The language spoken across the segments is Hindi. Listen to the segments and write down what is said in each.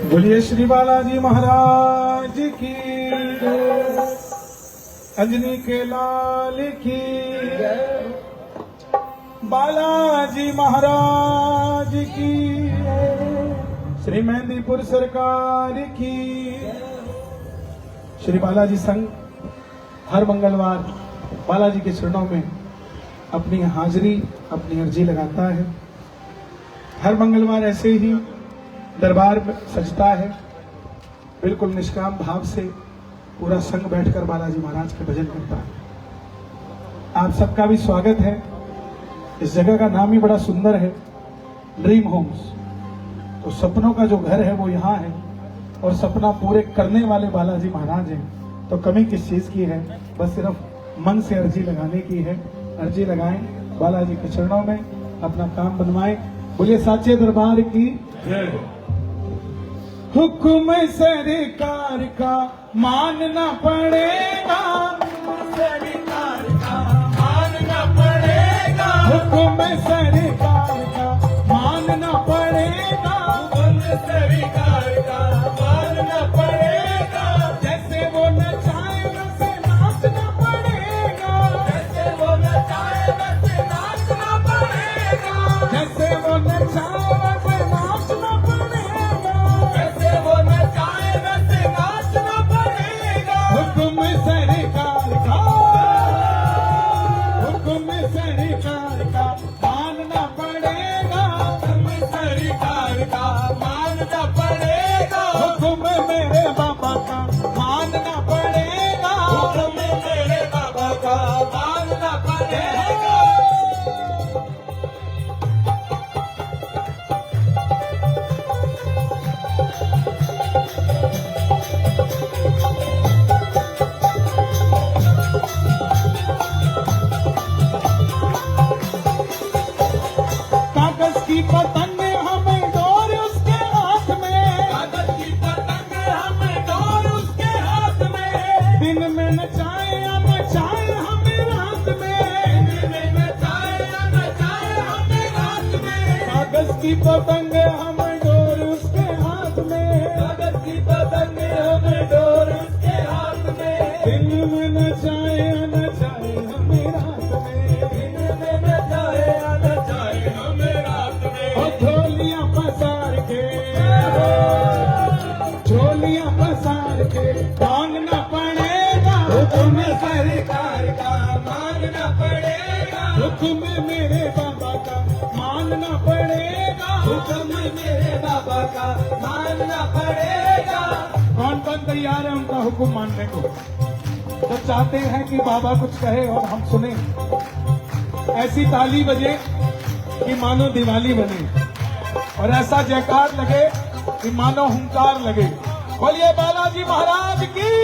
बोलिए श्री बालाजी महाराज की, अंजनी के लाल की, बालाजी महाराज की, श्री मेहंदीपुर सरकार की। श्री बालाजी संघ हर मंगलवार बालाजी के चरणों में अपनी हाजिरी, अपनी अर्जी लगाता है। हर मंगलवार ऐसे ही दरबार सजता है, बिल्कुल निष्काम भाव से पूरा संघ बैठकर बालाजी महाराज के भजन करता है। आप सबका भी स्वागत है। इस जगह का नाम ही बड़ा सुंदर है, ड्रीम होम्स। तो सपनों का जो घर है वो यहाँ है और सपना पूरे करने वाले बालाजी महाराज हैं। तो कमी किस चीज की है, बस सिर्फ मन से अर्जी लगाने की है। अर्जी लगाएं, बालाजी के चरणों में अपना काम बनवाएं। बोलिए साचे दरबार की जय। हुक्म सरकार का मानना पड़ेगा, सरकार का मानना पड़ेगा, हुक्म सरकार का मानना पड़ेगा, हुक्म सरकार का मानना पड़ेगा। जैसे वो नचाए वैसे नाचना पड़ेगा, जैसे वो नचाए वैसे नाचना पड़ेगा, जैसे वो नचाए वैसे नाचना पड़ेगा, जैसे वो नचाए वैसे नाचना पड़ेगा। हुक्म सरकार का, हुक्म सरकार का मानना पड़ेगा, हुक्म सरकार का मानना पड़ेगा, हुक्म मेरे बाबा का मानना पड़ेगा, हुक्म मेरे बाबा का मानना पड़ेगा। कागज की पतंग हमें डोर उसके हाथ में, कागज की पतंग हमें डोर उसके हाथ में। दिन में नचाए या नचाए हमें रात में, दिन में नचाए या नचाए हमें रात में। कागज की पतंग हमें डोर उसके हाथ में, कागज की पतंग हमें डोर उसके हाथ में। दिन में नचाए या नचाए हमें रात में, दिन में नचाए या नचाए हमें रात में। ओ झोलियां पसार के, झोलियां पसार के मांगना पड़ेगा, हुक्म सरकार का मानना पड़ेगा, हुक्म मेरे बाबा का मानना पड़ेगा, हुक्म मेरे बाबा का मानना पड़ेगा। कौन कौन तैयार है उनका हुक्म मानने को, जो चाहते हैं कि बाबा कुछ कहे और हम सुने? ऐसी ताली बजे कि मानो दिवाली बने और ऐसा जयकार लगे कि मानो हुंकार लगे। बोलिए बालाजी महाराज की।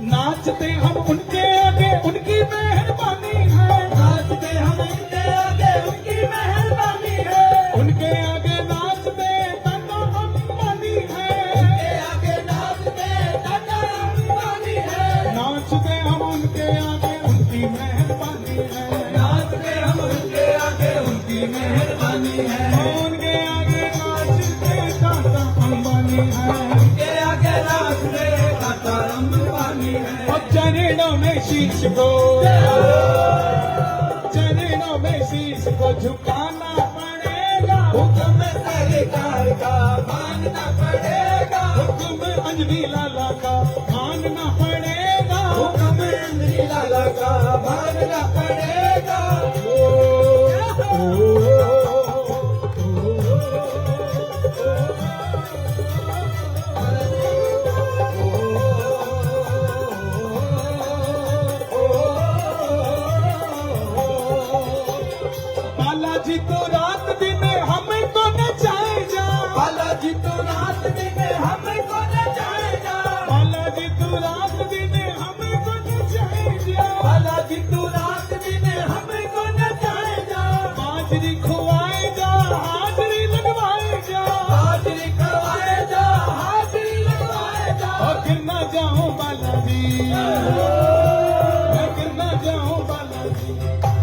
नाचते हम उनके आगे उनकी मेहरबानी है, नाचते हम उनके आगे उनकी मेहरबानी है। उनके आगे नाचते दादा अंबानी है, उनके आगे नाचते दादा अंबानी है। नाचते हम उनके आगे उनकी मेहरबानी है, नाचते हम उनके आगे उनकी मेहरबानी है। उनके आगे नाचते दादा अंबानी है, उनके आगे नाचते दादा अंबानी है। और चरणों में शीश को, चरणों में शीश को झुकाना पड़ेगा, हुक्म सरकार का मानना पड़ेगा, हुक्म अंजनी लाला का मानना पड़ेगा, हुक्म अंजनी लाला का मानना पड़ेगा। बालाजी तो रात दिन हमको नचाए जा, बालाजी तो रात दिन हमको नचाए जा, बालाजी तो रात दिन हमको नचाए जा, बालाजी तो रात दिन हमको नचाए जा। बाजरी खुआए जा, हाजरी लगवाए जा, बालाजी।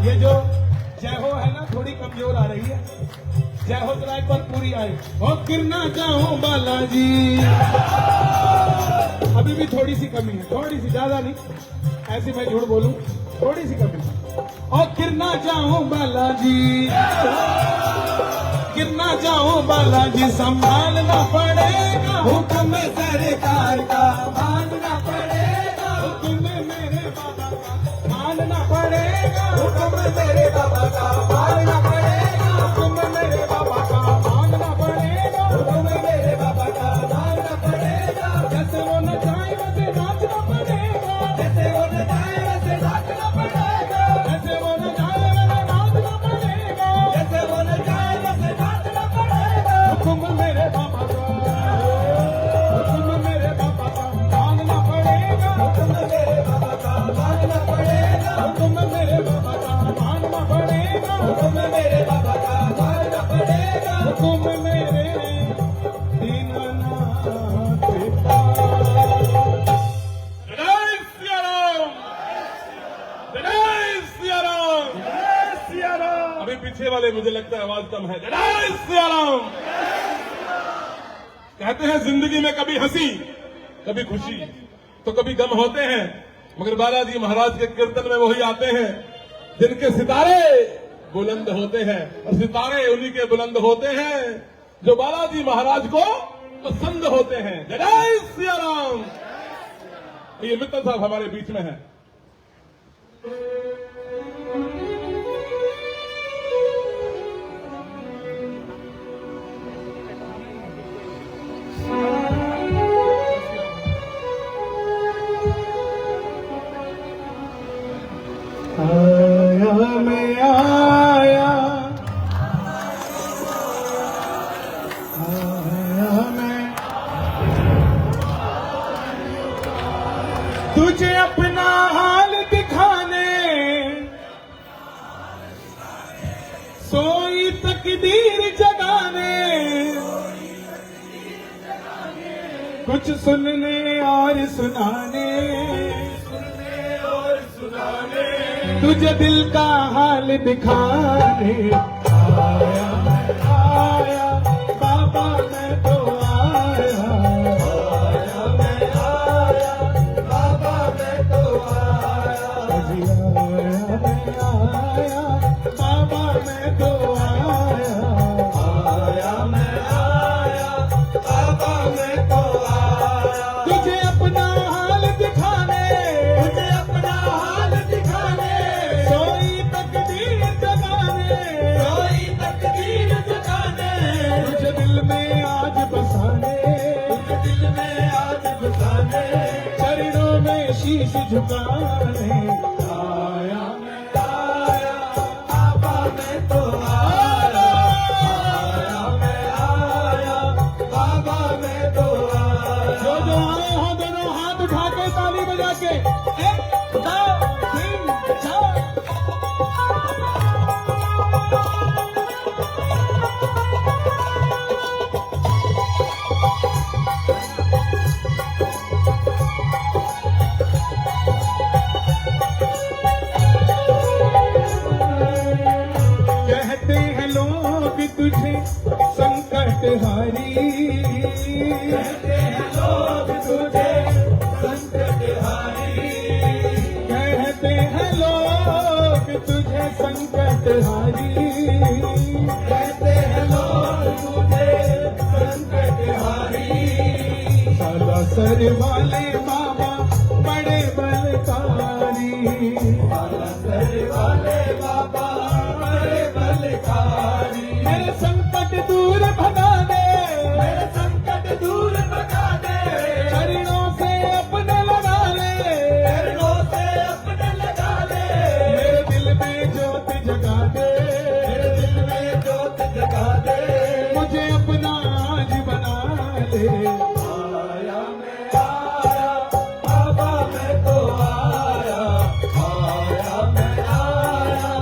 ये जो जय हो है ना थोड़ी कमजोर आ रही है, जय हो जरा एक बार पूरी आए। ओ गिरना चाहूं बालाजी, अभी भी थोड़ी सी कमी है, थोड़ी सी, ज्यादा नहीं, ऐसे मैं झूठ बोलूं, थोड़ी सी कमी है। और गिरना चाहूं बालाजी, गिरना चाहूं बालाजी, संभालना पड़ेगा हुक्म सरकार का, मानना पड़ेगा हुक्म मेरे बाबा का, मानना पड़ेगा हुक्म मेरे बाबा का, मानना पड़ेगा हुक्म मेरे बाबा का, मानना पड़ेगा हुक्म मेरे बाबा का, मानना पड़ेगा। जैसे वो नचाए वैसे नाचना पड़ेगा, जैसे वो नचाए वैसे नाचना पड़ेगा, जैसे वो नचाए वैसे नाचना पड़ेगा, जैसे वो नचाए वैसे नाचना पड़ेगा। हुक्म मेरे बाबा का, हुक्म मेरे बाबा का, मानना पड़ेगा हुक्म मेरे बाबा का, मानना पड़ेगा हुक्म मेरे बाबा का, मानना पड़ेगा हुक्म मेरे बाबा का, मानना पड़ेगा हुक्म मेरे दीनानाथ का। जय सिया राम, जय सिया राम, जय सिया राम। अभी पीछे वाले मुझे लगता है आवाज कम है। जय सिया राम। कहते हैं जिंदगी में कभी हंसी कभी खुशी तो कभी गम होते हैं, मगर बालाजी महाराज के कीर्तन में वही आते हैं जिनके सितारे बुलंद होते हैं, और सितारे उन्हीं के बुलंद होते हैं जो बालाजी महाराज को पसंद होते हैं। जय सिया राम। ये मित्तल साहब हमारे बीच में है। आया मैं आया, आया मैं तुझे अपना हाल दिखाने, सोई तकदीर जगाने, कुछ सुनने और सुनाने, तुझे दिल का हाल दिखाने आया मैं आया, बाबा मैं तो आया, आया मैं आया, बाबा मैं तो आया, आया मैं आया, बाबा मैं तो आया, आया मैं आया, बाबा मैं तो आया। तुझे अपना हाल दिखाने, तुझे अपना हाल दिखाने, सोई तकदीर जगाने, सोई तकदीर जगाने, तुझे दिल में आज बसाने, तुझे दिल में आज बसाने, चरणों में शीश झुकाने आया मैं आया, बाबा मैं तो आया, आया मैं आया, बाबा मैं तो आया। जो आए हो दोनों हाथ उठा के ताली बजा के, 1 2 3 4। कहते हैं लोग तुझे संकट हारी, कहते हैं लोग तुझे संकट हारी, कहते हैं लोग तुझे संकट हारी, कहते हैं लोग तुझे संकट हारी। सालासर वाले बाबा बड़े बलकारी, सालासर वाले बाबा बड़े बलकारी, मेरे संकट दूर भगा दे, मेरे संकट दूर भगा दे, चरणों से अपने लगा ले, चरणों से अपने लगा ले, मेरे दिल में ज्योत जगा दे, मेरे दिल में ज्योत जगा दे, मुझे अपना आज बना ले। आया मैं आया, बाबा मैं तो आया, आया मैं आया,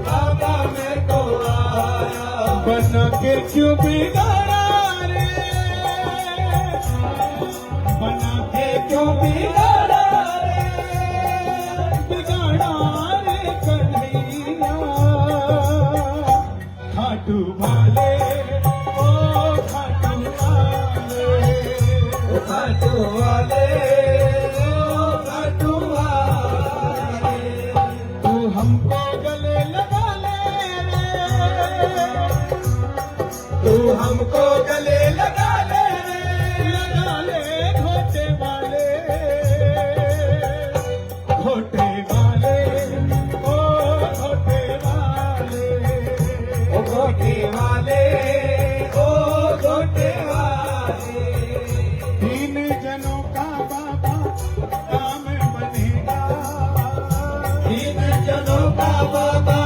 बाबा मैं तो आया। बना के क्यों बिगाड़ा रे, बना के क्यों बिगाड़ा रे, बिगाड़ा रे हमको गले लगा ले रे, तू हमको गले लगा ले घोटे वाले, घोटे वाले, ओ घोटे वाले, ओ घोटे वाले, ओ घोटे वाले। तीन जनों का बाबा काम बनेगा, तीन जनों का बाबा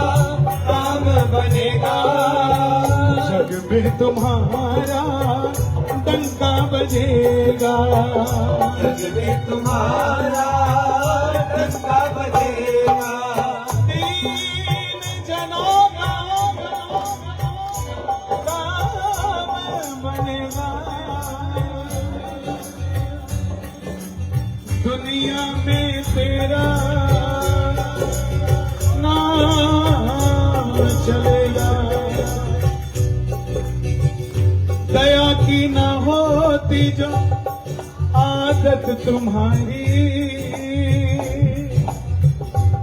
काम बनेगा, जग में तुम्हारा डंका बजेगा, जग में तुम्हारा डंका बजेगा। तीन जनों का काम बनेगा, दुनिया में तेरा नाम चलेगा, दया की न होती जो आदत तुम्हारी,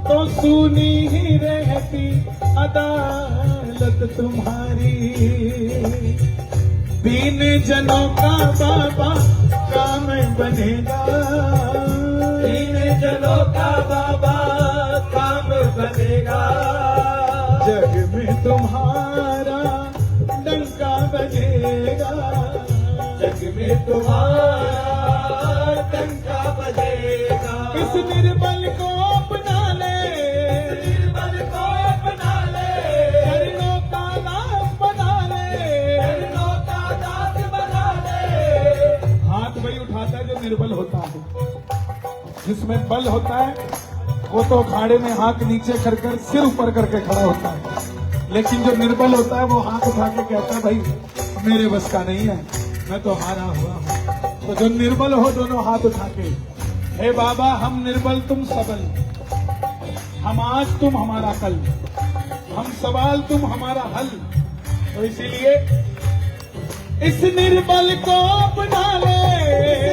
तो सुनी ही रहती अदालत तुम्हारी। तीन जनों का बाबा काम बनेगा, तीन जनों का बाबा काम बनेगा, जग में तुम्हारा डंका बजेगा, जग में तुम्हारा डंका बजेगा। इस निर्बल को अपना ले, निर्बल को अपना ले, चरणों का दास बना ले, चरणों का दास बना ले। हाथ वही उठाता है जो निर्बल होता है, जिसमें बल होता है वो तो अखाड़े में हाथ नीचे कर कर सिर ऊपर करके खड़ा होता है, लेकिन जो निर्बल होता है वो हाथ उठा के कहता है भाई मेरे बस का नहीं है, मैं तो हारा हुआ हूँ। तो जो निर्बल हो दोनों हाथ उठा के, हे बाबा हम निर्बल तुम सबल, हम आज तुम हमारा कल, हम सवाल तुम हमारा हल। तो इसीलिए इस निर्बल को अपना ले,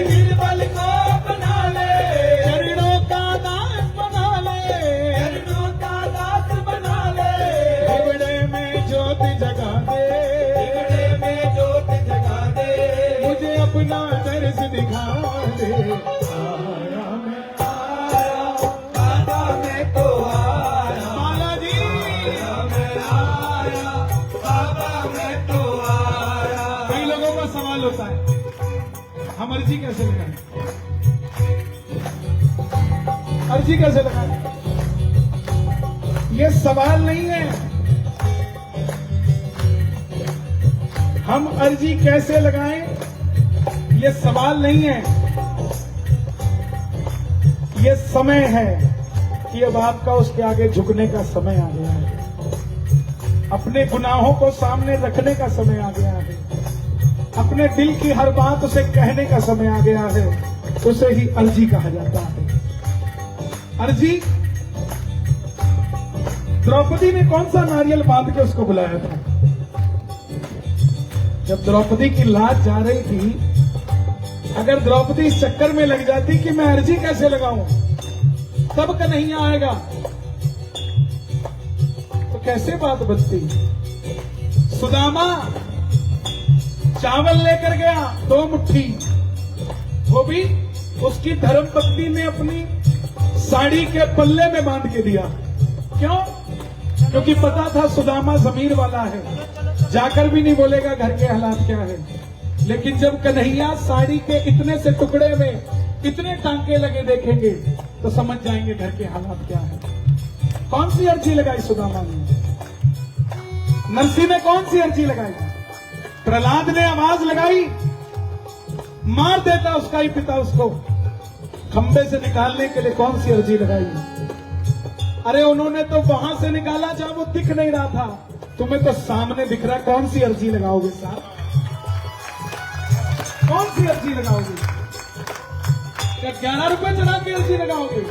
निर्बल को अपना ले, चरणों का दास बना ले, चरणों का दास बना ले। हिवड़े में ज्योति जगा दे, हिवड़े में ज्योति जगा दे, मुझे अपना दर्श दिखा दे। आया मैं आया बाबा मैं तो आया, बालाजी, मैं आया बाबा मैं तो आया। कई लोगों का सवाल होता है हम अर्जी कैसे लगाएं, अर्जी कैसे लगाएं? ये सवाल नहीं है हम अर्जी कैसे लगाएं, ये सवाल नहीं है, ये समय है कि अब आपका उसके आगे झुकने का समय आ गया है, अपने गुनाहों को सामने रखने का समय आ गया है, अपने दिल की हर बात उसे कहने का समय आ गया है। उसे ही अर्जी कहा जाता है। अर्जी, द्रौपदी ने कौन सा नारियल बांध के उसको बुलाया था? जब द्रौपदी की लाज जा रही थी, अगर द्रौपदी इस चक्कर में लग जाती कि मैं अर्जी कैसे लगाऊं, तब कन्हैया आएगा, तो कैसे बात बनती? सुदामा चावल लेकर गया 2 मुट्ठी, वो भी उसकी धर्मपत्नी ने अपनी साड़ी के पल्ले में बांध के दिया। क्यों? क्योंकि पता था सुदामा जमीर वाला है, जाकर भी नहीं बोलेगा घर के हालात क्या है। लेकिन जब कन्हैया साड़ी के इतने से टुकड़े में इतने टांके लगे देखेंगे तो समझ जाएंगे घर के हालात क्या है। कौन सी अर्जी लगाई सुदामा ने? नरसिंह ने कौन सी अर्जी लगाई? प्रहलाद ने आवाज लगाई, मार देता उसका ही पिता उसको, खंबे से निकालने के लिए कौन सी अर्जी लगाई? अरे उन्होंने तो वहां से निकाला जहां वो दिख नहीं रहा था, तुम्हें तो सामने दिख रहा है, कौन सी अर्जी लगाओगे साहब? कौन सी अर्जी लगाओगे? क्या 11 रुपए चढ़ा के अर्जी लगाओगे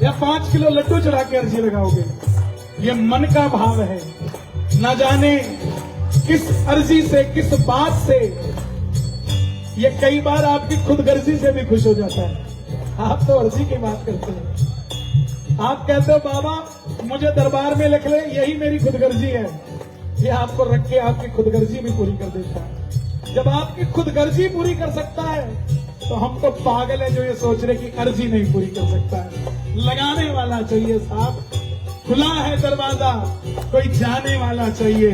या 5 किलो लड्डू चढ़ा के अर्जी लगाओगे? ये मन का भाव है, न जाने किस अर्जी से, किस बात से, ये कई बार आपकी खुदगर्जी से भी खुश हो जाता है। आप तो अर्जी की बात करते हैं, आप कहते हो बाबा मुझे दरबार में लिख ले, यही मेरी खुदगर्जी है। ये आपको रख के आपकी खुदगर्जी भी पूरी कर देता है। जब आपकी खुदगर्जी पूरी कर सकता है तो हम तो पागल है जो ये सोच रहे कि अर्जी नहीं पूरी कर सकता है। लगाने वाला चाहिए साहब। खुला है दरवाजा, कोई जाने वाला चाहिए।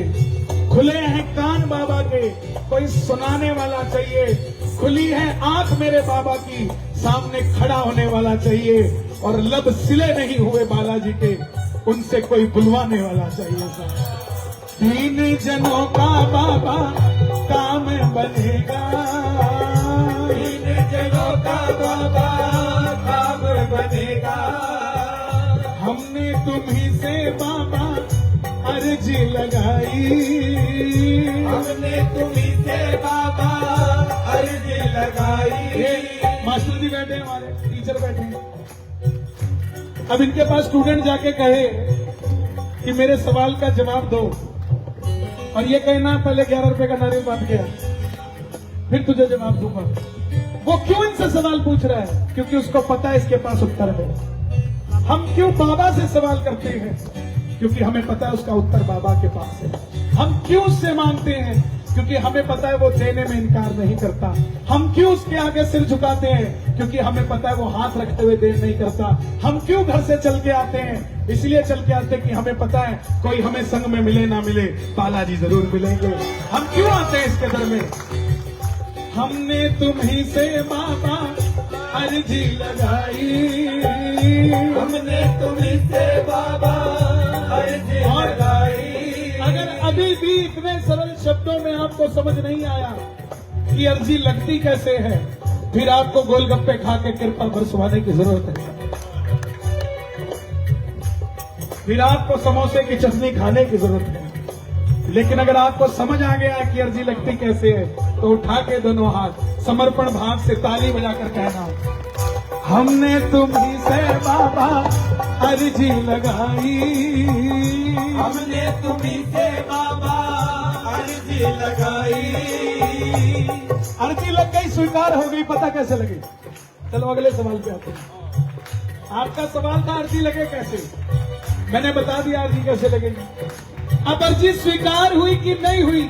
खुले हैं कान बाबा के, कोई सुनाने वाला चाहिए। खुली है आंख मेरे बाबा की, सामने खड़ा होने वाला चाहिए। और लब सिले नहीं हुए बालाजी के, उनसे कोई बुलवाने वाला चाहिए साहब। 3 जनों का बाबा काम बनेगा, 3 जनों का बाबा काम बनेगा। हमने तुम्ही से बाबा अर्जी लगाई, हमने तुम्ही से बाबा अर्जी लगाई। मास्टर जी बैठे हैं, हमारे टीचर बैठे हैं। अब इनके पास स्टूडेंट जाके कहे कि मेरे सवाल का जवाब दो, और ये कहना पहले 11 रुपए का नारियल बांध गया, फिर तुझे जवाब दूंगा। वो क्यों इनसे सवाल पूछ रहा है? क्योंकि उसको पता है इसके पास उत्तर है। हम क्यों बाबा से सवाल करते हैं? क्योंकि हमें पता है उसका उत्तर बाबा के पास है। हम क्यों उससे मांगते हैं? क्योंकि हमें पता है वो देने में इनकार नहीं करता। हम क्यों उसके आगे सिर झुकाते हैं? क्योंकि हमें पता है वो हाथ रखते हुए देर नहीं करता। हम क्यों घर से चल के आते हैं? इसलिए चल के आते हैं कि हमें पता है कोई हमें संग में मिले ना मिले, बालाजी जरूर मिलेंगे। हम क्यों आते हैं इसके दर में? हमने तुम्ही से बाबा अर्जी लगाई, हमने तुम्ही से बाबा अर्जी लगाई। अगर अभी भी इतने सरल शब्दों में आपको समझ नहीं आया कि अर्जी लगती कैसे है, फिर आपको गोलगप्पे खा के कृपा बरसवाने की जरूरत है। फिर आपको समोसे की चटनी खाने की जरूरत है। लेकिन अगर आपको समझ आ गया कि अर्जी लगती कैसे है, तो उठा के दोनों हाथ समर्पण भाव से ताली बजाकर कहना, हमने तुम्ही से बाबा अर्जी लगाई, हमने तुम्ही से बाबा अर्जी लगाई। अर्जी लग गई, स्वीकार हो गई, पता कैसे लगी? चलो अगले सवाल पे आते हैं। आपका सवाल था अर्जी लगे कैसे? मैंने बता दिया अर्जी कैसे लगेगी। अब अर्जी स्वीकार हुई कि नहीं हुई,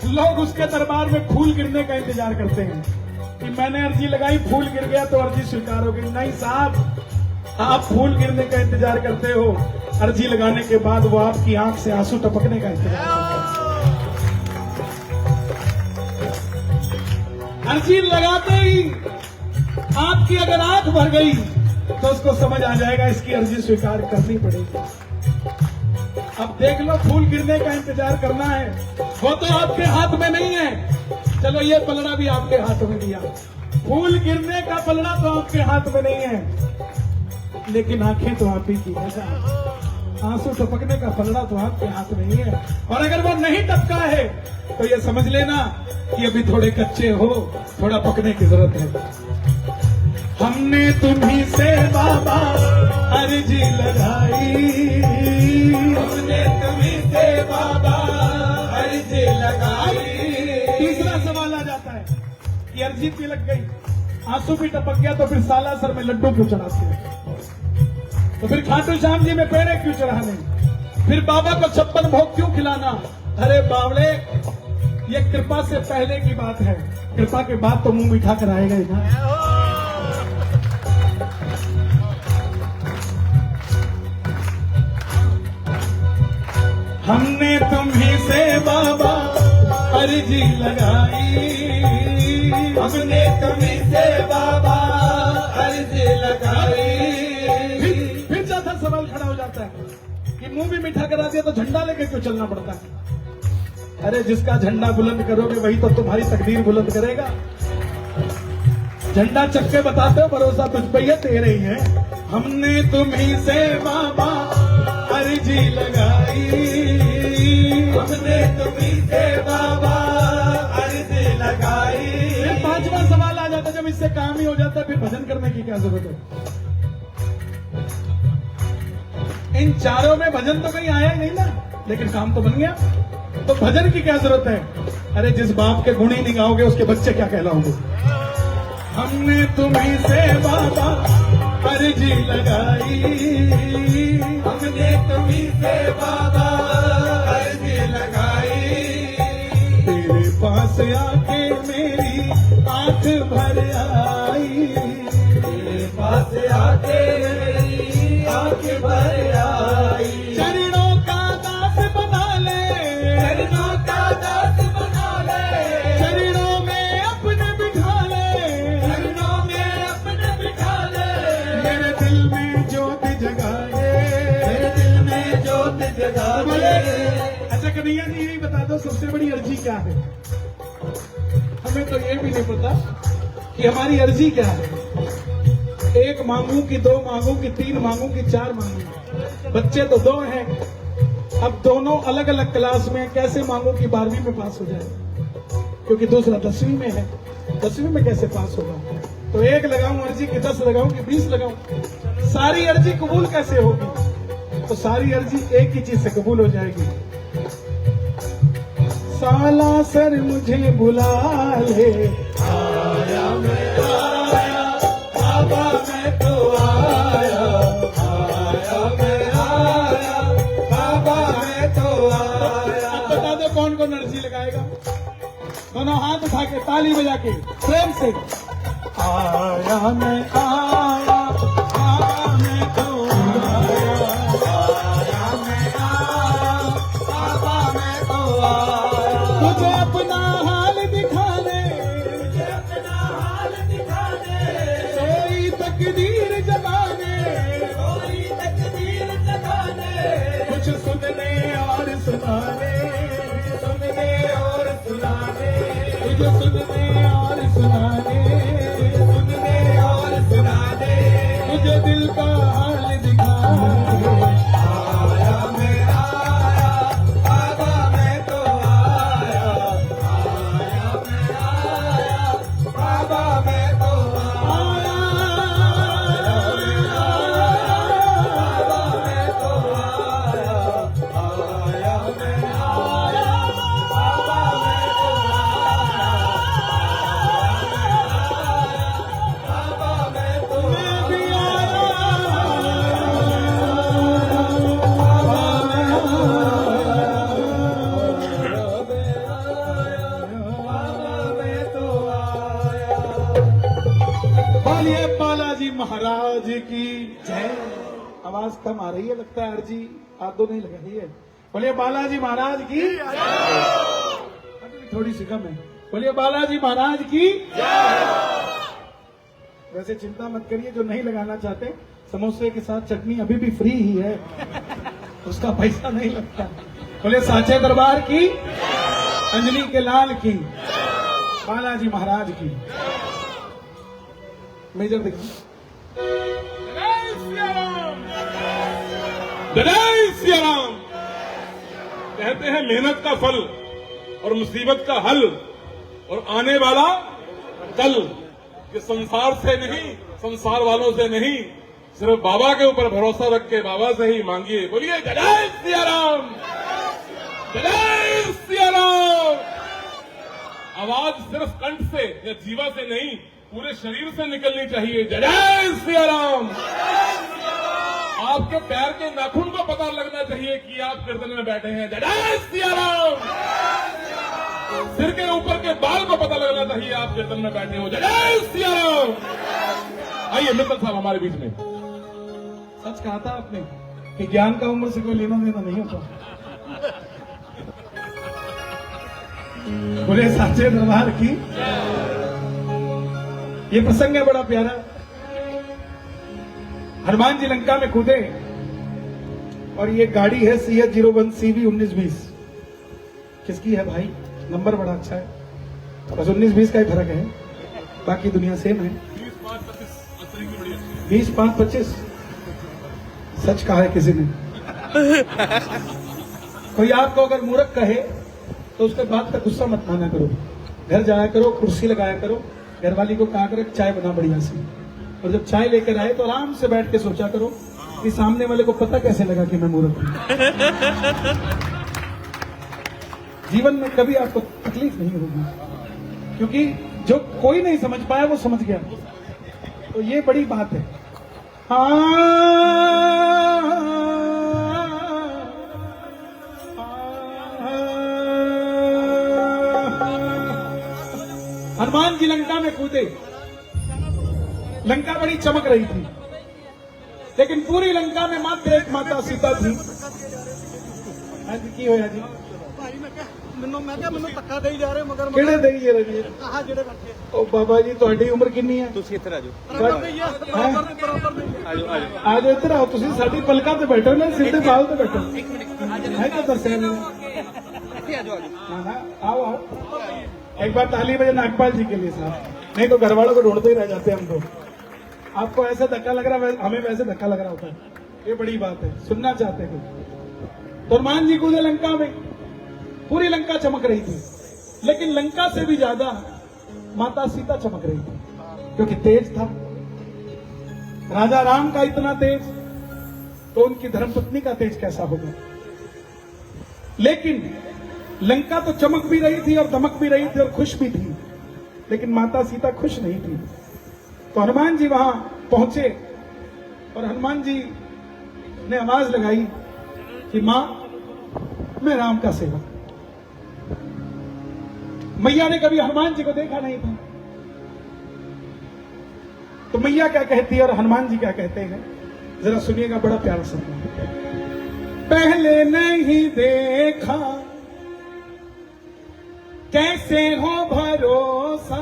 लोग उसके दरबार में फूल गिरने का इंतजार करते हैं कि मैंने अर्जी लगाई, फूल गिर गया तो अर्जी स्वीकार हो गई। नहीं साहब, आप फूल गिरने का इंतजार करते हो, अर्जी लगाने के बाद वो आपकी आंख से आंसू टपकने का इंतजार करते हैं। अर्जी लगाते ही आपकी अगर आंख भर गई तो उसको समझ आ जाएगा इसकी अर्जी स्वीकार करनी पड़ेगी। अब देख लो, फूल गिरने का इंतजार करना है, वो तो आपके हाथ में नहीं है। चलो ये पलड़ा भी आपके हाथ में दिया, फूल गिरने का पलड़ा तो आपके हाथ में नहीं है, लेकिन आंखें तो आप ही की है। आंसू टपकने का पलड़ा तो आपके हाथ में नहीं है। और अगर वो नहीं टपका है तो ये समझ लेना कि अभी थोड़े कच्चे हो, थोड़ा पकने की जरूरत है। हमने तुम्ही से बाबा अर्जी लगाई, हमने तुम्ही से बाबा अर्जी लगाई। तीसरा सवाल आ जाता है कि अर्जी भी लग गई, आंसू भी टपक गया, तो फिर सालासर में लड्डू क्यों चढ़ाते हैं? तो फिर खाटू श्याम जी में पेड़े क्यों चढ़ाने? फिर बाबा को 56 भोग क्यों खिलाना? अरे बावले, ये कृपा से पहले की बात है, कृपा के बाद तो मुंह मीठा कराएगा ही ना। हमने तुम्ही से बाबा अर्जी लगाई, हमने तुम्ही से बाबा अर्जी लगाई। फिर चौथा सवाल खड़ा हो जाता है कि मुंह भी मीठा करा दिया तो झंडा लेके क्यों चलना पड़ता है? अरे जिसका झंडा बुलंद करोगे वही तो तुम्हारी तकदीर बुलंद करेगा। झंडा चक्के बताते हो, भरोसा तुझ पे ये तेरे ही है। हमने तुम्ही से बाबा अर्जी लगाई, हमने तुम्ही से बाबा अर्जी लगाई। फिर पांचवा सवाल आ जाता, जब इससे काम ही हो जाता है फिर भजन करने की क्या जरूरत है? इन चारों में भजन तो कहीं आया ही नहीं ना, लेकिन काम तो बन गया, तो भजन की क्या जरूरत है? अरे जिस बाप के गुण ही नहीं गाओगे उसके बच्चे क्या कहलाओगे? हमने तुम्ही से बाबा अर्जी लगाई, हमने तुम्ही से बाबा अर्जी लगाई, तेरे पास आके मेरी आंख भर आई, तेरे पास आके मेरी आंख भर आई, चरणों का दास बना ले, चरणों का दास बना ले, चरणों में अपने बिठा ले, चरणों में अपने बिठा ले, मेरे दिल में ज्योत जगाए, मेरे दिल में ज्योत जगा दे। अच्छा कन्हैया जी यही बता दो सबसे बड़ी अर्जी क्या है? हमें तो ये भी नहीं पता कि हमारी अर्जी क्या है। एक मांगू कि दो मांगू कि तीन मांगू कि चार मांगू, बच्चे तो दो हैं, अब दोनों अलग अलग क्लास में, कैसे मांगू कि 12वीं में पास हो जाए, क्योंकि दूसरा 10वीं में है, 10वीं में कैसे पास होगा? तो एक लगाऊं अर्जी कि 10 लगाऊं कि 20 लगाऊं? सारी अर्जी कबूल कैसे होगी? तो सारी अर्जी एक ही चीज से कबूल हो जाएगी, साला सर मुझे बुला ले, आया मैं आया, बाबा मैं तो आया, आया मैं आया, बाबा मैं तो आया। अब बता दो कौन कौन अर्जी लगाएगा? दोनों हाथ उठा के ताली बजा के प्रेम से, आया मैं आया, बाबा मैं तो आया, आया मैं आया, बाबा मैं तो आया, तुझे अपना हाल दिखाने, मुझे अपना हाल दिखा दे, सोई तकदीर जगाने, कोई तकदीर जगा दे, कुछ सुनने और सुनाने, सुनने और सुनाने, तुझे सुनने और सुनाने, सुनने और सुना दे, तुझे दिल का हाल दिखाने, आया मैं आया, बाबा मैं तो आया, आया मैं आया, बाबा मैं तो आया, बाबा मैं तो आया, आया मैं आया, बाबा मैं तो आया, बाबा मैं तो मैं भी आया, बोलिए बालाजी महाराज की जय। आवाज कम आ रही है लगता है अर्जी आप दो नहीं लगा रही है। बोलिए बालाजी महाराज की अभी भी थोड़ी सी कम है। बोलिए बालाजी महाराज की वैसे चिंता मत करिए, जो नहीं लगाना चाहते समोसे के साथ चटनी अभी भी फ्री ही है, उसका पैसा नहीं लगता। बोले साचे दरबार की, अंजलि के लाल की, बालाजी महाराज की। मेजर देखिए, जय सिया राम। कहते हैं मेहनत का फल और मुसीबत का हल और आने वाला कल, कि संसार से नहीं, संसार वालों से नहीं, सिर्फ बाबा के ऊपर भरोसा रख के बाबा से ही मांगिए। बोलिए जय सिया राम, जय सिया राम। आवाज सिर्फ कंठ से या जीवा से नहीं, पूरे शरीर से निकलनी चाहिए। जय सिया राम। आपके पैर के नाखून को पता लगना चाहिए कि आप कीर्तन में बैठे हैं। जय सिया राम। सिर के ऊपर के बाल को पता लगना चाहिए आप कीर्तन में बैठे हो। जय सिया राम। आइए मित्तल साहब हमारे बीच में। सच कहा था आपने कि ज्ञान का उम्र से कोई लेना देना नहीं होता। बोले साचे दरबार की। ये प्रसंग है बड़ा प्यारा। हनुमान जी लंका में कूदे और ये गाड़ी है CH01 CV 1920। किसकी है भाई? नंबर बड़ा अच्छा है, बस 19-20 का ही फर्क है, बाकी दुनिया सेम है। 20-5-25 सच कहा है किसी ने। कोई आपको अगर मूर्ख कहे तो उसके बाद तक गुस्सा मत माना करो। घर जाया करो, कुर्सी लगाया करो, घरवाली को कहा करो चाय बना बढ़िया सी, और जब चाय लेकर आए तो आराम से बैठ के सोचा करो कि सामने वाले को पता कैसे लगा कि मैं मूर्ख हूं। जीवन में कभी आपको तकलीफ नहीं होगी, क्योंकि जो कोई नहीं समझ पाया वो समझ गया। तो ये बड़ी बात है। हनुमान जी लंका में कूदे। लंका बड़ी चमक रही थी, लेकिन पूरी लंका में मात्र एक माता सीता थी। हाँ जी, की होया जी? ਮੈਨੂੰ ਧੱਕਾ ਦੇਈ ਜਾ ਰਹੇ ਮਗਰ ਕਿਹੜੇ ਦੇਈ ਜੇ ਰਵੀ? ਆਹ ਜਿਹੜੇ ਬੈਠੇ ਉਹ ਬਾਬਾ ਜੀ ਤੁਹਾਡੀ ਉਮਰ ਕਿੰਨੀ ਹੈ? ਤੁਸੀਂ ਇੱਥੇ ਆ ਜਾਓ ਬਰਾਬਰ ਦੇ ਆ ਜਾਓ ਆ ਜਾਓ ਇੱਧਰ ਆਓ। ਤੁਸੀਂ ਸਾਡੀ ਪਲਕਾਂ ਤੇ ਬੈਠੋ ਨਾ, ਸਿਰ ਤੇ ਬਾਲ ਤੇ ਬੈਠੋ। है तो दस ਇੱਥੇ ਆ ਜਾਓ हाँ हाँ, आओ आओ। एक बार ताली बजे नागपाल जी के लिए साहब, नहीं तो घर वालों को ढूंढते ही रह जाते हैं हम तो। आपको ऐसा धक्का लग रहा है, हमें वैसे धक्का लग रहा होता है। ये बड़ी बात है, सुनना चाहते हैं कुछ। तो हनुमान जी कूदे लंका में, पूरी लंका चमक रही थी, लेकिन लंका से भी ज्यादा माता सीता चमक रही थी, क्योंकि तेज था राजा राम का इतना तेज, तो उनकी धर्मपत्नी का तेज कैसा होगा। लेकिन लंका तो चमक भी रही थी और दमक भी रही थी और खुश भी थी, लेकिन माता सीता खुश नहीं थी। तो हनुमान जी वहां पहुंचे और हनुमान जी ने आवाज लगाई कि मां, मैं राम का सेवक। मैया ने कभी हनुमान जी को देखा नहीं था, तो मैया क्या कहती है और हनुमान जी क्या कहते हैं, जरा सुनिएगा, बड़ा प्यारा सा। पहले नहीं देखा कैसे हो भरोसा,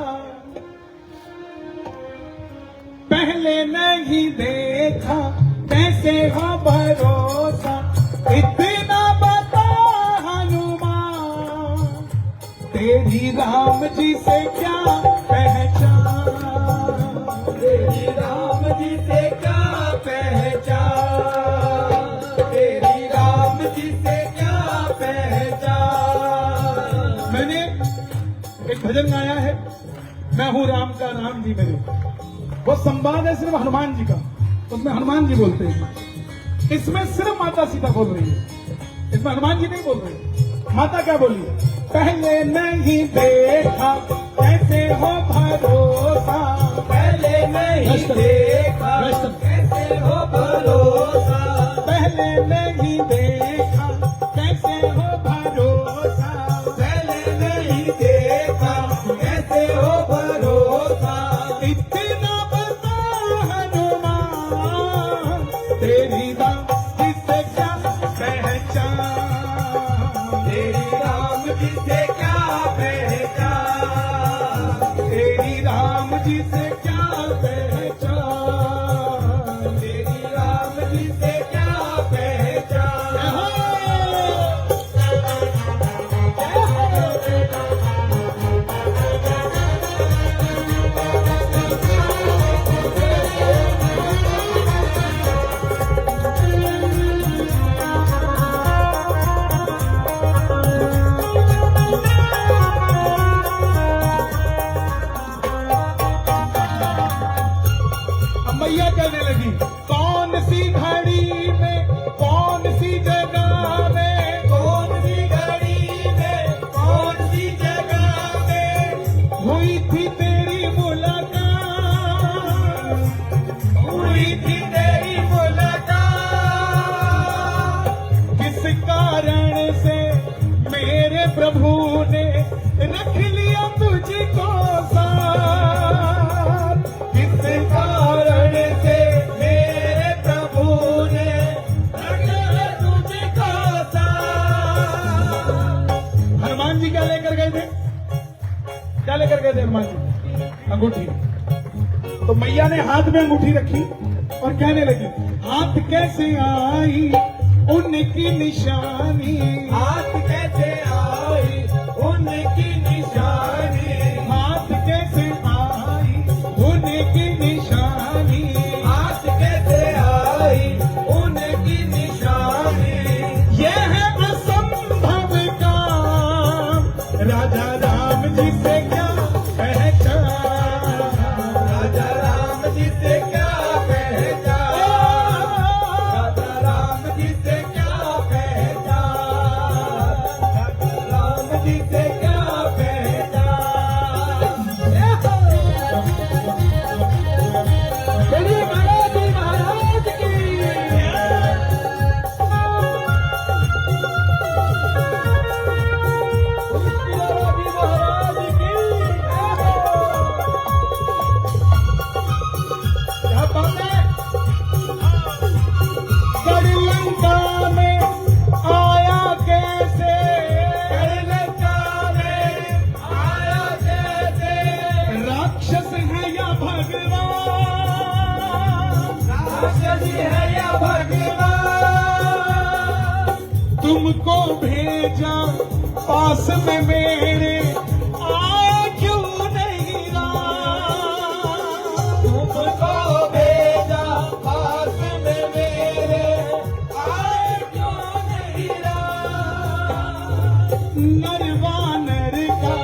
पहले नहीं देखा कैसे हो भरोसा, इतना बता हनुमान, तेरी राम जी से क्या पहचान, तेरी राम जी से क्या पहचान, तेरी राम जी से क्या पहचान। मैंने एक भजन गाया है, मैं हूं राम का राम जी मेरे, वो संवाद है सिर्फ हनुमान जी का, उसमें हनुमान जी बोलते हैं। इसमें सिर्फ माता सीता बोल रही है, इसमें हनुमान जी नहीं बोल रहे। माता क्या बोली, पहले नहीं देखा कैसे हो भरोसा, पहले नहीं देखा कैसे हो भरोसा, पहले नहीं देखा कैसे हो भरोसा, पहले नहीं देखा कैसे हो भरोसा, इतना बता हनुमान, तेरी राम जी से क्या पहचान, तेरी राम जी से क्या पहचान, तेरी राम जी से क्या पहचान, तेरी राम जी से क्या पहचान। मैया कहने लगी, कौन सी घड़ी में, कौन सी जगह में, कौन सी घड़ी में, कौन सी जगह में हुई थी तेरी मुलाकात, हुई थी तेरी मुलाकात, किस कारण से मेरे प्रभु ने रख लिया तुझको साथ, किस कारण से मेरे प्रभु ने रख लिया तुझको साथ। हनुमान जी क्या लेकर गए थे, क्या लेकर गए थे हनुमान जी? अंगूठी। तो मैया ने हाथ में अंगूठी रखी और कहने लगी, हाथ कैसे आई उनकी निशानी, हाथ कैसे आई उनकी निशानी, हाथ कैसे आई उनकी निशानी, हाथ कैसे आई उनकी निशानी, यह है असंभव काम, राजा राम जी से क्या पहचान, राजा राम जी से क्या पहचान, राजा राम जी से क्या पहचान, राजा तुमको भेजा पास में मेरे आए क्यों नहीं राम, तुमको भेजा पास में मेरे आए क्यों नहीं राम। नरवा नर का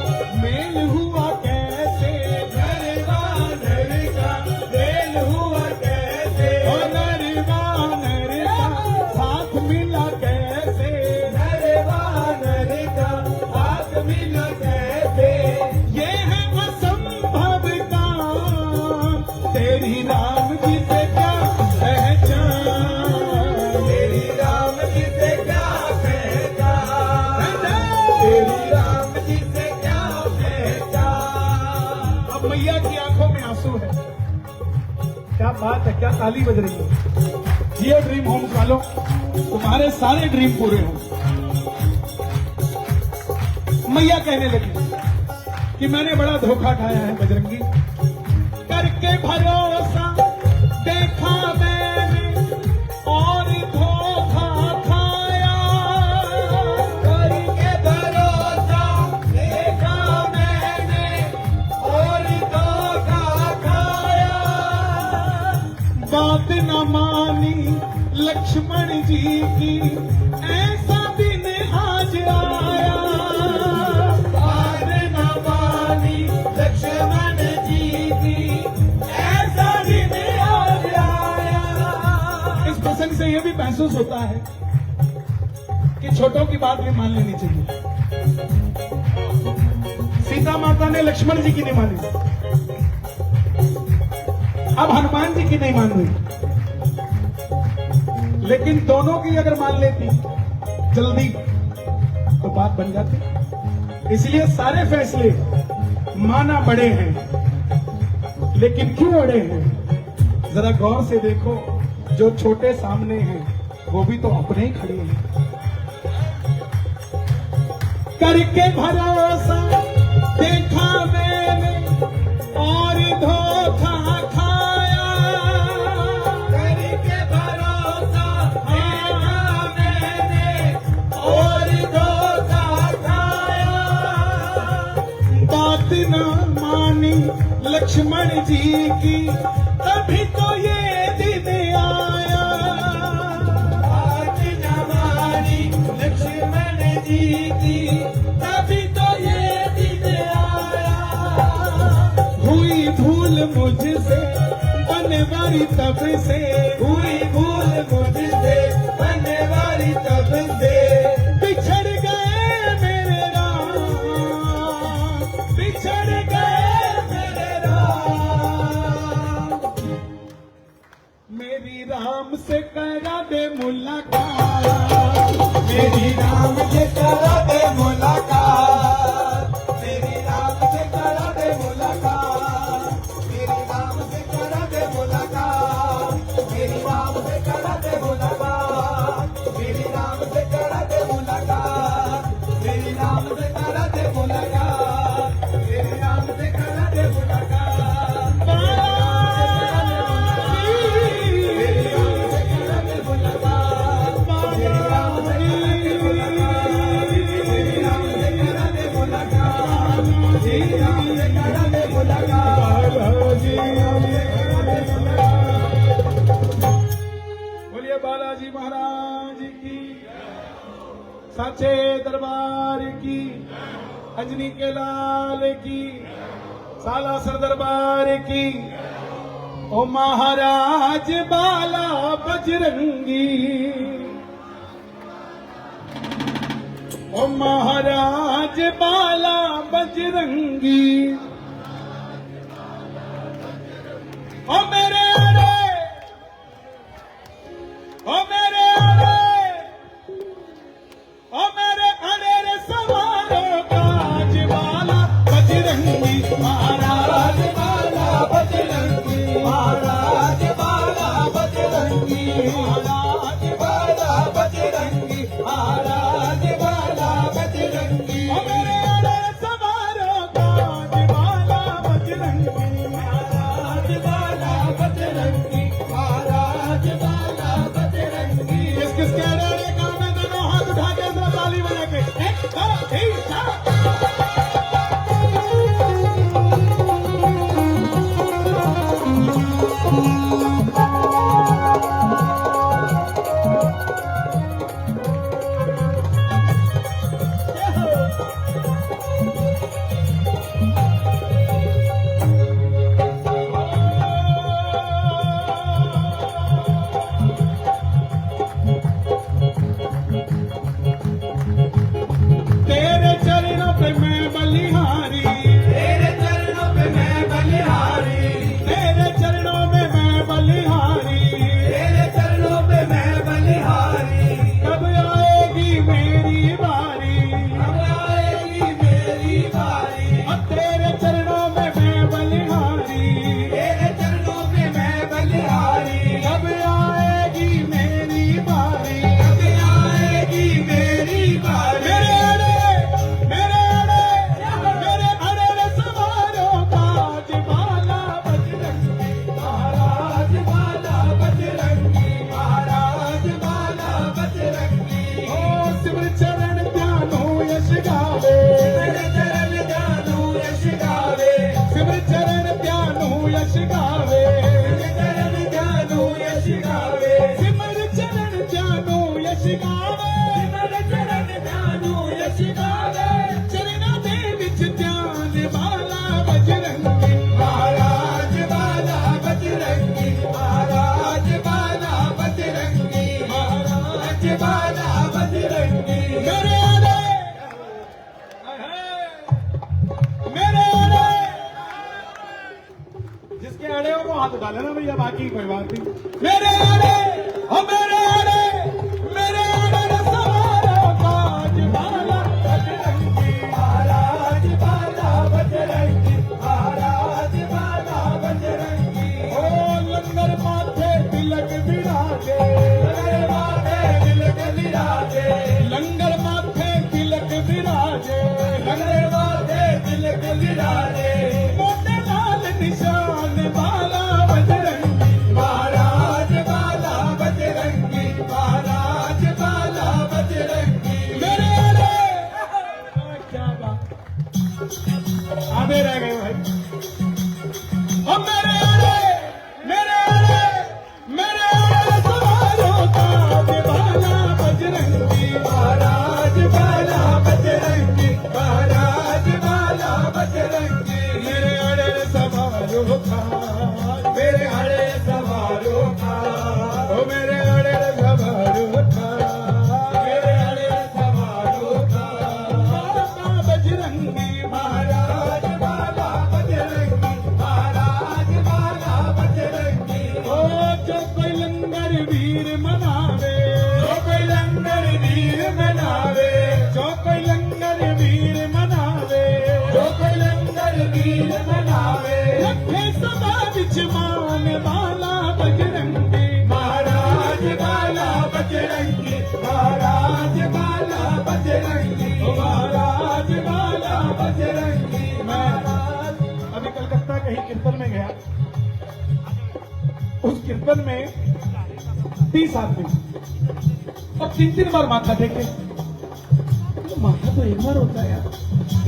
मेल हुआ कैसे, नरवा नर का मेल हुआ कैसे, ओ नरवा नर का साथ मिला कैसे, नरवा नर का हाथ मिला कैसे। ये है असंभव काम, तेरी राम जी से क्या पहचान, तेरी राम जी से क्या पहचान, तेरी राम जी से क्या पहचान। अब मैया की आंखों में आंसू है। क्या बात है, क्या ताली बज रही है। ये ड्रीम होम्स वालों, तुम्हारे सारे ड्रीम पूरे हों। मैया कहने लगी कि मैंने बड़ा धोखा खाया है बजरंगी, करके भरोसा देखा मैंने और धोखा खाया, करके भरोसा देखा मैंने और धोखा खाया। बात न मानी लक्ष्मण जी की, ऐसा दिन आज आया, बात न मानी लक्ष्मण जी की, ऐसा दिन आज आया। इस प्रसंग से यह भी महसूस होता है कि छोटों की बात भी मान लेनी चाहिए। सीता माता ने लक्ष्मण जी की नहीं मानी, अब हनुमान जी की नहीं मान रही, लेकिन दोनों की अगर मान लेती जल्दी तो बात बन जाती। इसलिए सारे फैसले माना बड़े हैं, लेकिन क्यों बड़े हैं जरा गौर से देखो। जो छोटे सामने हैं वो भी तो अपने ही खड़े हैं। करके भरोसा देखा मैंने और धोखा खाया, करके भरोसा देखा मैंने और धोखा खाया। बात न मानी लक्ष्मण जी की, तभी तो ये दिन आया। बात न मानी लक्ष्मण जी की, तभी तो ये दिन आया। हुई भूल मुझसे बनवारी तब से, हुई भूल मुझसे बनवारी तब से, बिछड़ गए मेरे राम, बिछड़ गए मेरे राम। मेरी राम से करा दे मुलाकात, मेरी राम से करा दे मुलाकात, मेरी राम से करा दे मुलाकात, मेरी राम से करा दे मुलाकात, मेरी राम से करा दे मुलाकात, मेरी राम से करा दे मुलाकात, मेरी राम से करा दे मुलाकात, मेरी राम से करा दे मुलाकात, मेरी राम से करा दे मुलाकात, मेरी राम से बोलिए बालाजी महाराज की, साचे दरबार की, अंजनी के लाल की, सालासर दरबार की। ओ महाराज बाला बजरंगी, ओ महाराज बाला बजरंगी, ओ मेरे अरे, ओ मेरे अरे, ओ मेरे अरे सवारों का बाला बजरंगी, महाराज बाला बजरंगी, महाराज बाला बजरंगी, महाराज बाला बजरंगी, महाराज बाला बजरंगी। ओ मेरे अरे सवारों का बाला बजरंगी, महाराज बाला बजरंगी। तेरे चरणों पे मैं बलिहारी, तेरे चरणों पे मैं बलिहारी, तेरे चरणों में मैं बलिहारी। तेरे चरणों पे मैं बलिहारी। कब आएगी मेरी बारी, अब आएगी मेरी बारी, और तेरे चरणों में मैं बलिहारी। तेरे चरणों पे मैं बलिहारी। कब आएगी मेरी बारी, अब आएगी मेरी बारी। मेरे अड़े सवारों का ज्वाला बजरंगी। महाराज बाला बजरंगी, महाराज बाला बजरंगी। ओ सिमर चरण ध्यानो यश गावे, मेरे चरण जानू यश गावे, सिमर चरण ध्यानो यश गावे, मेरे चरण जानू यश गावे, सिमर चरण ध्यानो यश गावे। मेरे चरण जानू यश गावे। चरणों दे विच ध्यान बाला बजरंगी। महाराज बाला बजरंगी, महाराज बाला बजरंगी, महाराज बाला बजरंगी। मेरे अड़े, मेरे अड़े, जिसके अड़े हो वो हाथ उठा लेना भैया, बाकी कोई बात नहीं। मेरे अड़े, ओ मेरे अड़े सवारों का ज्वाला बजरंगी। महाराज बाला बजरंगी, महाराज बाला बजरंगी। ओ लंगर माथे तिलक विराजे, लंगर माथे तिलक विराजे, लंगर माथे तिलक विराजे, लंगर माथे तिलक विराजे। मोटे लाल निशान बाला बजरंगी। महाराज बाला बजरंगी, महाराज बाला बजरंगी। मेरे अड़े, क्या बात, आधे रह गए भाई। और मेरे अड़े सवारों का बाला बजरंगी। महाराज बाला बजरंगी, महाराज बाला बजरंगी। मेरे अड़े सवारों का, मेरे हरे सवारों का, ओ मेरे अड़े सवारों का, मेरे हरे सवारों का। बाला बजरंगी। महाराज बाला बजरंगी, महाराज बाला बजरंगी। ओ जो कोई लंगर वीर मनावे, जो कोई लंगर वीर मनावे, जो कोई लंगर वीर मनावे, जो कोई लंगर वीर मनावे। रखे सदा विच मान बाला बजरंगी। महाराज बाला बजरंगी, महाराज बाला बजरंगी, महाराज बाला बजरंगी। महाराज अभी कलकत्ता कहीं कीर्तन में गया, उस कीर्तन में 30 आदमी और 3 बार माथा टेके। तो माथा तो एक बार होता है यार,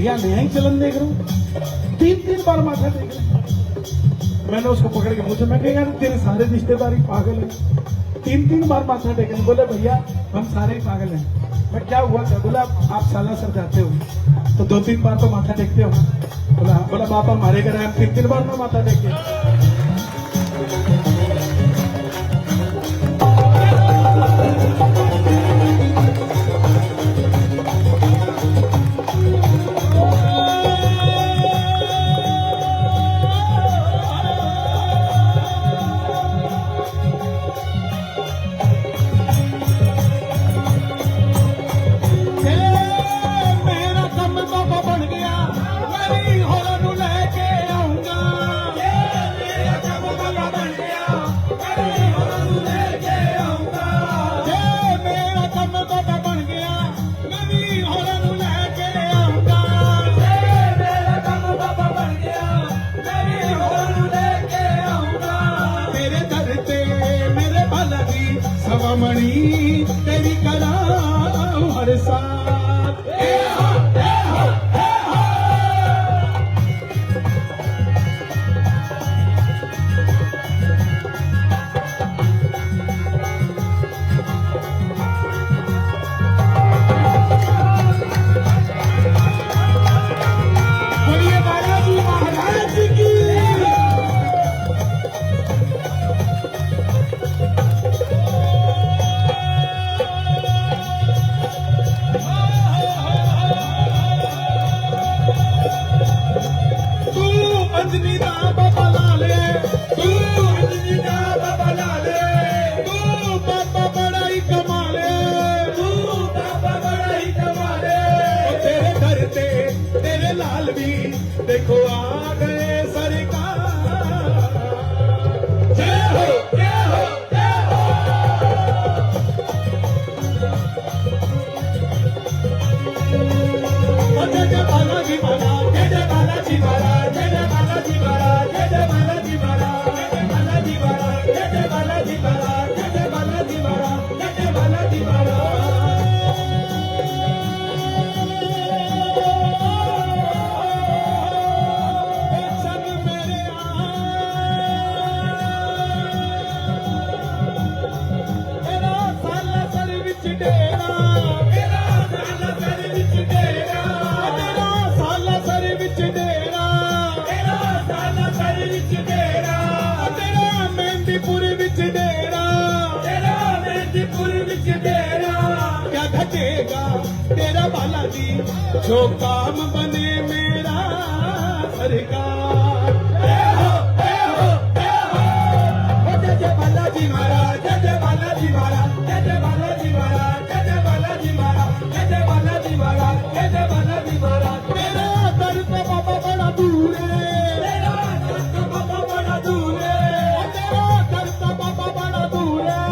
या नया ही चलन देख रहा हूं, 3 बार माथा टेक रहे। मैंने उसको पकड़ के पूछा, मैं कहा यार तेरे सारे रिश्तेदार ही पागल हैं, 3 बार माथा टेकने। बोले भैया हम सारे ही पागल हैं। मैं क्या हुआ था? बोला आप सालासर जाते हो तो 2-3 बार तो माथा टेकते हो। बोला बाप हमारे घर आए, हम 3 बार में माथा टेकते। मणि तेरी करा हर साथ। बोलिए बालाजी महाराज की। तू अंजनी दा बाबा लाले, तू अंजनी दा बाबा लाले, तू बाबा बड़ा ही कमाले, तू बाबा बड़ा ही कमाले। ओ तेरे घर ते तेरे लाल भी देखो आ गए सरकार। जय हो जय हो जय हो। ओ जय जय बालाजी महाराज, जय जय बालाजी महाराज, जय जय बालाजी महाराज, जय जय बालाजी महाराज, जय जय बालाजी महाराज, जय जय बालाजी महाराज, जय जय बालाजी महाराज, जय जय बालाजी महाराज। सन मेरे तेरा साला सर विच डेरा, तेरा साला सर विच डेरा, तेरा साला सर विच डेरा, तेरा साला सर विच डेरा, तेरा मेहंदीपुर विच डेरा। तेरा मेहंदीपुर विच डेरा। क्या घटेगा तेरा बालाजी जो काम बने मेरा सरकार। जय हो जय हो जय हो। ओ जय जय बालाजी महाराज, जय जय बालाजी महाराज, जय जय बालाजी महाराज, जय जय बालाजी महाराज, जय जय बालाजी महाराज, जय जय बालाजी महाराज। तेरा दर तो बाबा बड़ा दूर है, तेरा दर तो बाबा बड़ा दूर है, तेरा दर तो बाबा बड़ा दूर है।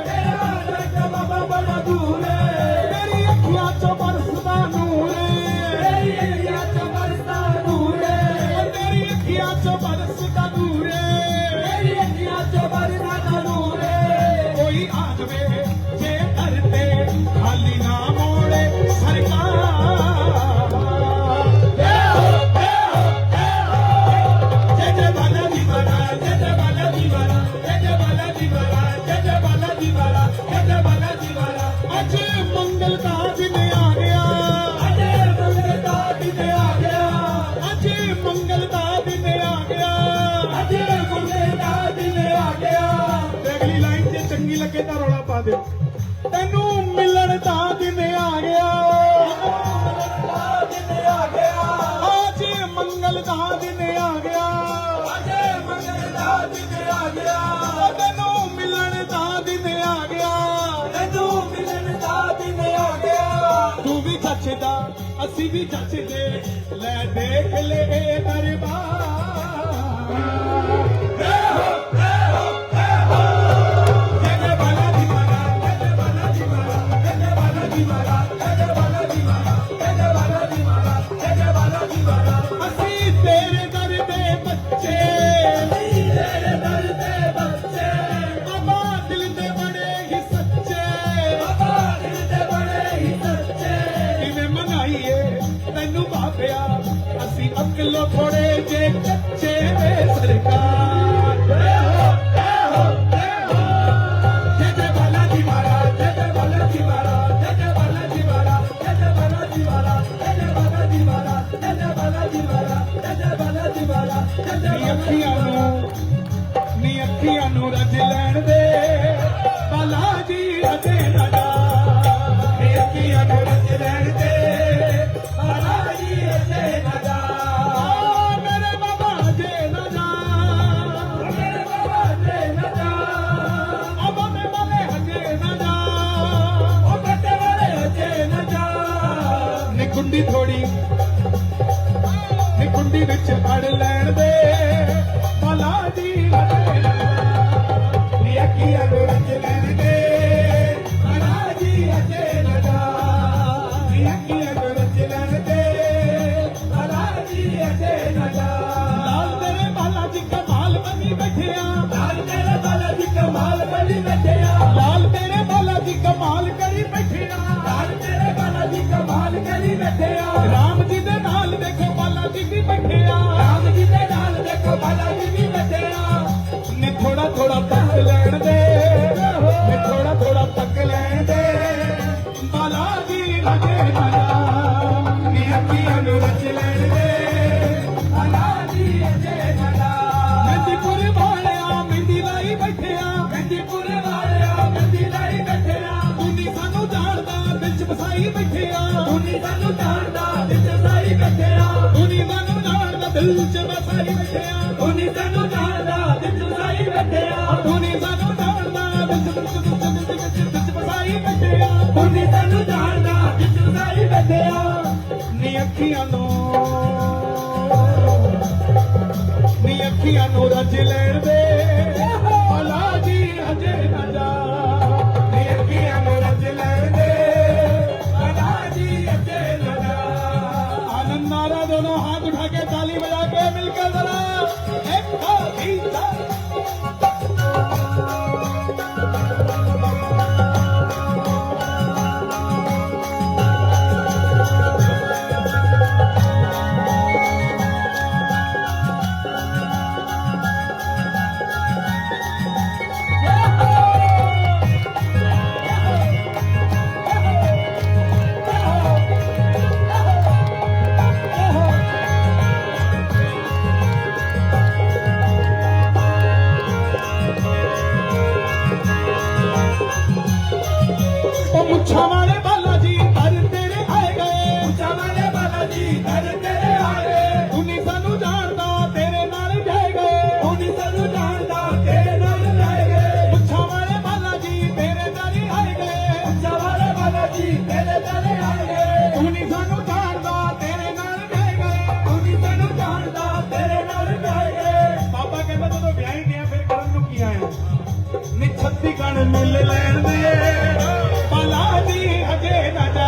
तेरा दर तो बाबा बड़ा दूर है। तेरी अखियां चो बरसदा नूर है, तेरी अखियां चो बरसदा नूर है, तेरी अखियां चो बरसदा नूर है। तेरी अखियां चो बरसदा नूर है। कोई आ जावे जे करते खाली ना मोड़े सरकार। जय हो जय हो जय हो। जय जय बालाजी महाराज, जय जय बालाजी महाराज, जय जय बालाजी महाराज, जय जय बालाजी महाराज, जय जय बालाजी महाराज। आज मंगल का दिन आ गया, अजय मंगल का दिन आ गया, आज मंगल का दिन आ गया। अजय मंगल का दिन आ गया। ते अगली लाइन जे चंगी लगे तां रौला पा दे। तेनू मिलन दा दिन आ गया, दिन आ गया, आज मंगल दा दिन आ गया। अजय मंगल का दिन आ गया। तेनू मिलन दा दिन आ गया। तैनू मिलन का दिन आ गया। तू भी जचदा असी भी जचदे, ले देख ले दरबार। जय हो जय हो जय हो। जय जय बालाजी महाराज, जय जय बालाजी महाराज, जय जय बालाजी महाराज, जय जय बालाजी महाराज, जय जय बालाजी महाराज, जय जय बालाजी महाराज। असी तेरे दर दे बच्चे, तेरे दर दे बच्चे, बाबा दिल दे बड़े ही सच्चे। बाबा दिल दे बड़े ही सच्चे। किवें मनाइए तैनू बाबिया, असी अकलो थोड़े जे कच्चे वे सरकार। जय हो जय हो जय हो। जय जय बालाजी महाराज, जय जय बालाजी महाराज, जय जय बालाजी महाराज, जय जय बालाजी महाराज, जय जय बालाजी महाराज, जय जय बालाजी महाराज, जय जय बालाजी महाराज, जय जय नी अखियां नू रज लैण दे बालाजी अजे ना जा। नी अखियां नू रज लैण दे बालाजी अजे ना जा। मेरे बाबा अजे ना जा, मेरे बाबा अजे ना जा। अब में वाले अजे ना जा। ओ बटे वाले अजे ना जा। नी कुंडी थोड़ी नी कुंडी विच अड़ लैण दे बालाजी अजे ना जा। नी अखियां नू रज लैण दे बालाजी अजे ना जा। नी अखियां नू रज लैण दे बालाजी अजे ना जा। लाल तेरे बालाजी कमाल बनी बैठिया, लाल तेरे बालाजी कमाल बनी बैठिया। लाल तेरे बालाजी कमाल करी बैठिया। लाल तेरे बालाजी कमाल करी बैठिया। राम जी दे नाल देखो बाला जी भी बैठिया राम जी दे नाल देखो बाला जी भी बैठिया नी थोड़ा थोड़ा तक लैण दे नी थोड़ा थोड़ा तक लैण दे बाला जी रजे नजा नी अखियां नूं रच लैण दे बाला जी अजे नदा मेहंदीपुर वालिया मेहंदी लाई बैठिया मेहंदीपुर वालिया मेहंदी लाई बैठिया तूनी सानू जानदा दिल च बसाई बैठिया तूनी सानू जानदा दिल च बसाई बैठिया तूनी सानू जानदा दिल च बसाई बैठिया तूनी सानू जानदा दिल च बसाई बैठिया तूनी सानू जानदा दिल च बसाई बैठिया तूनी सानू जानदा दिल च बसाई बैठिया नी अखियां नूं रज लैण दे बाला जी अजे ना जा नी अखियां नूं रच लैण दे बाला जी अजे नदा आनंद नारा दोनों हाथ उठा के ताली बजा के मिलकर जरा एक दो तीन चार ओ मुच्छा वाले बाला जी घर तेरे आए गए ऊंचा वाले बाला जी घर तेरे आए तूनी सानू जानदा तेरे नाल जाए गए तूनी सानू जानदा तेरे नाल जाए गए मुच्छा वाले बाला जी तेरे नाल आए गए ऊंचा वाले बाला जी तेरे नाल आए गए तूनी सानू जानदा तेरे नाल जाए गए तूनी सानू जानदा तेरे नाल जाए गए बाबा कहंदा ਜਦੋਂ ਵਿਆਹ ਹੀ ਗਿਆ ਫਿਰ ਕਰਨ ਨੂੰ ਕੀ ਆਇਆ ਨੀ 36 ਗਣ ਮਿਲ ਲੈਣ ਦੇ ਬਾਲਾ जी अजे ना जा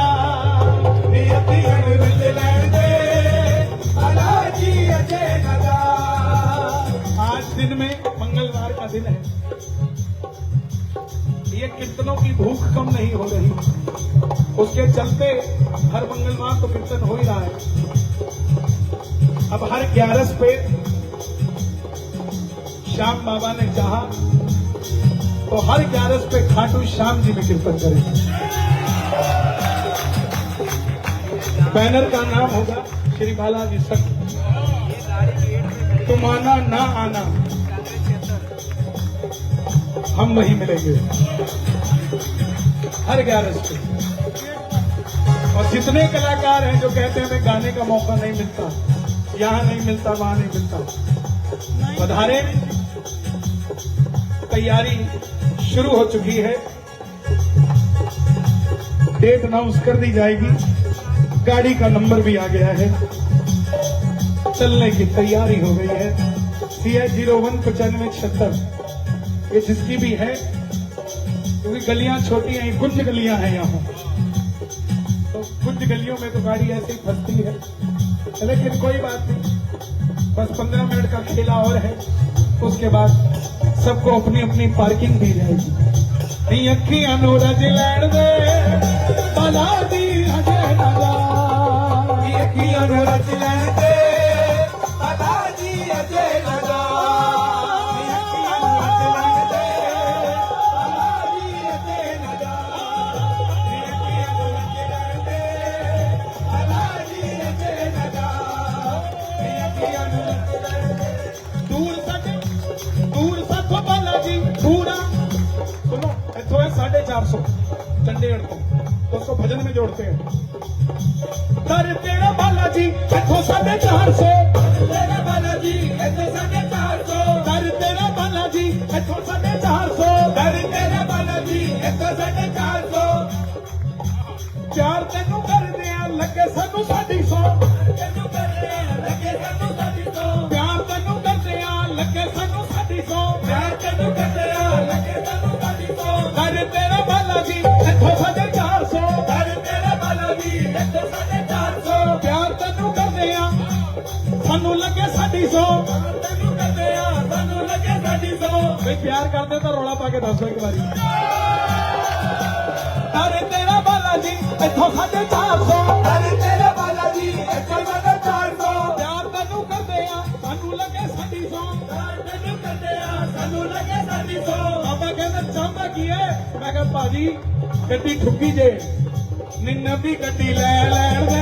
नी अखियां नूं रच लैण दे बाला जी अजे नदा आज दिन में मंगलवार का दिन है ये कीर्तनों की भूख कम नहीं हो रही उसके चलते हर मंगलवार तो कीर्तन हो ही रहा है अब हर 11 पे श्याम बाबा ने चाहा तो हर 11 पे खाटू श्याम जी में कीर्तन करेंगे बैनर का नाम होगा श्री बालाजी सत्य तुम आना ना आना हम वहीं मिलेंगे हर 11 पे और जितने कलाकार हैं जो कहते हैं हमें गाने का मौका नहीं मिलता यहाँ नहीं मिलता वहां नहीं मिलता पधारे तैयारी शुरू हो चुकी है डेट अनाउंस कर दी जाएगी गाड़ी का नंबर भी आ गया है चलने की तैयारी हो गई है CH 019576 ये जिसकी भी है क्योंकि गलियां छोटी हैं कुछ गलियां हैं यहाँ तो कुछ गलियों में तो गाड़ी ऐसे ही फंसती है लेकिन कोई बात नहीं बस 15 मिनट का खेला और है उसके बाद सबको अपनी अपनी पार्किंग दी जाएगी नी अखियां नूं रज लैण दे बाला जी अजे ना जा नी अखियां नूं रच लैण दे बाला जी अजे नदा नी अखियां नूं रच लैण दे बाला जी अजे नदा नी अखियां नूं रच लैण दे बाला जी अजे नदा नी अखियां नूं रच लैण दे दूर साथों बाला जी पूरा सुनो इथों है 450 चंडीगढ़ को 200 भजन में जोड़ते हैं दर तेरा बाला जी इथों 450 तेरा बाला जी इथों 450 दर तेरा बाला जी इथों 450 दर तेरा बाला जी इथों 450 प्यार तेनू करदे आ लगे सानू 150 तेनू करदे आ लगे सानू 150 प्यार तेनू करदे आ लगे सानू 150 प्यार तेनू करदे आ लगे सानू 150 दर तेरा बाला जी इथों 450 दर तेरा बाला जी इथों 450 प्यार तेनू करदे आ सानू लगे 150 तेनू करदे आ सानू लगे 150 भाई प्यार करते तो रौला पा के दसो एक बारी अरे तेरा बाला जी इथों 450 दर तेरा बाला जी गड्डी ठुकी जे नी नवी गड्डी ले लैण दे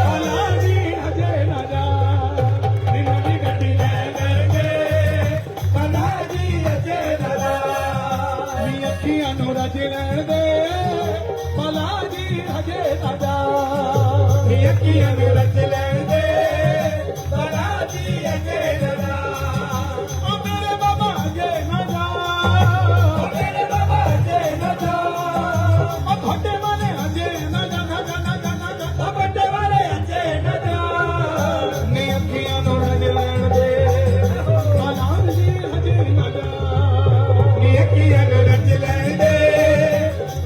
भला जी हजे ना जा नी नवी गड्डी ले लैण दे भला जी हजे ना जा नी अखियां नूं रज लैण दे भला जी हजे ना जा नी अखियां नूं रज लैण दे भला जी हजे ना जा ओ मेरे बाबा हजे ना जा ओ मेरे बाबा हजे ना जा ओ घोटे वाले हजे ना जा ना जा ना जा ना जा ओ घोटे वाले हजे ना जा नी अखियां नूं रज लैण दे भला जी हजे ना जा नी अखियां नूं रज लैण दे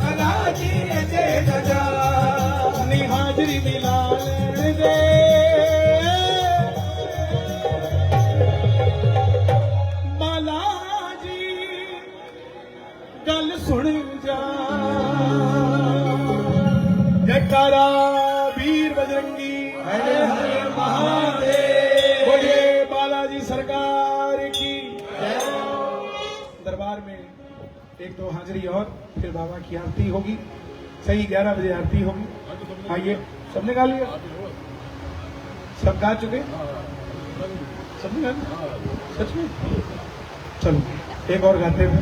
भला जी हजे ना जा नी हाजरी मिला लैण दे बाला जी गल सुन जा जयकारा वीर बजरंगी हर हर महादेव बोलिए बालाजी सरकार की जय। दरबार में एक दो हाजिरी और फिर बाबा की आरती होगी। सही 11 बजे आरती होगी। आइए, सबने गा लिया? सब गा चुके? सबने गा लिया? सच में? चलो एक और गाते हैं।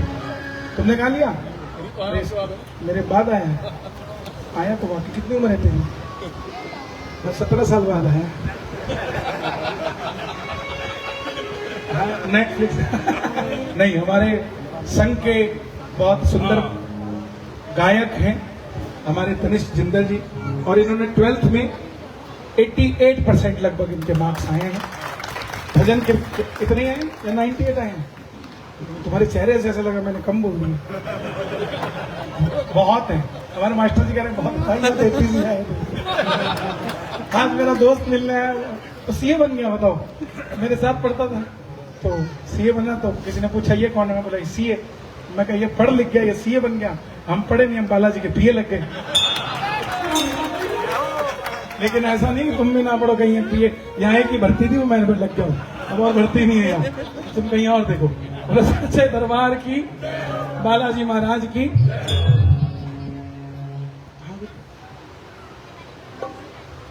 तुमने गा लिया? मेरे बाद आया तो बाकी कितनी उम्र है तेरी? मैं 17 साल बाद आया। नेटफ्लिक्स नहीं, हमारे संघ के बहुत सुंदर गायक हैं हमारे तनिष्क जिंदल जी, और इन्होंने 12th में 88% लगभग इनके मार्क्स आए हैं। भजन के कितने आए या 98 आए हैं? तुम्हारे चेहरे से ऐसा लगा मैंने कम बोल दिया। बहुत है। हमारे मास्टर जी कह रहे हैं बहुत भाई 33 में आए। आज मेरा दोस्त मिल रहा है तो सीए बन गया। बताओ, मेरे साथ पढ़ता था तो सीए बना। तो किसी ने पूछा ये कौन है? मैं बोला सीए। मैं कहा ये पढ़ लिख गया, ये सीए बन गया। हम पढ़े नहीं, हम बालाजी के पीए लग गए। लेकिन ऐसा नहीं कि तुम भी ना पढ़ो, कहीं पीए। यहाँ एक ही भर्ती थी वो मैं लग गया, अब और भर्ती नहीं है यहाँ, तुम कहीं और देखो। सच्चे दरबार की, बालाजी महाराज की।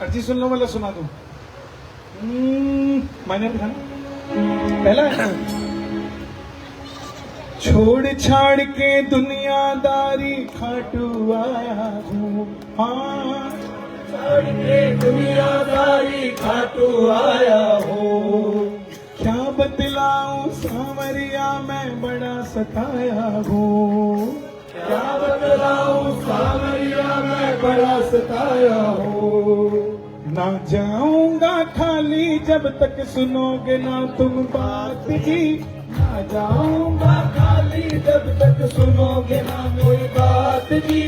अर्जी सुन लो, मतलब सुना दो। मैंने भी था पहला है। छोड़ छाड़ के दुनियादारी खाटू आया हूँ। हाँ, छोड़ के दुनियादारी खाटू आया हूँ। क्या बतलाऊं सांवरिया मैं बड़ा सताया हूँ। क्या बतलाऊं सांवरिया मैं बड़ा सताया हूँ। ना जाऊंगा खाली जब तक सुनोगे ना तुम बात जी। ना जाऊंगा खाली जब तक सुनोगे ना कोई बात जी।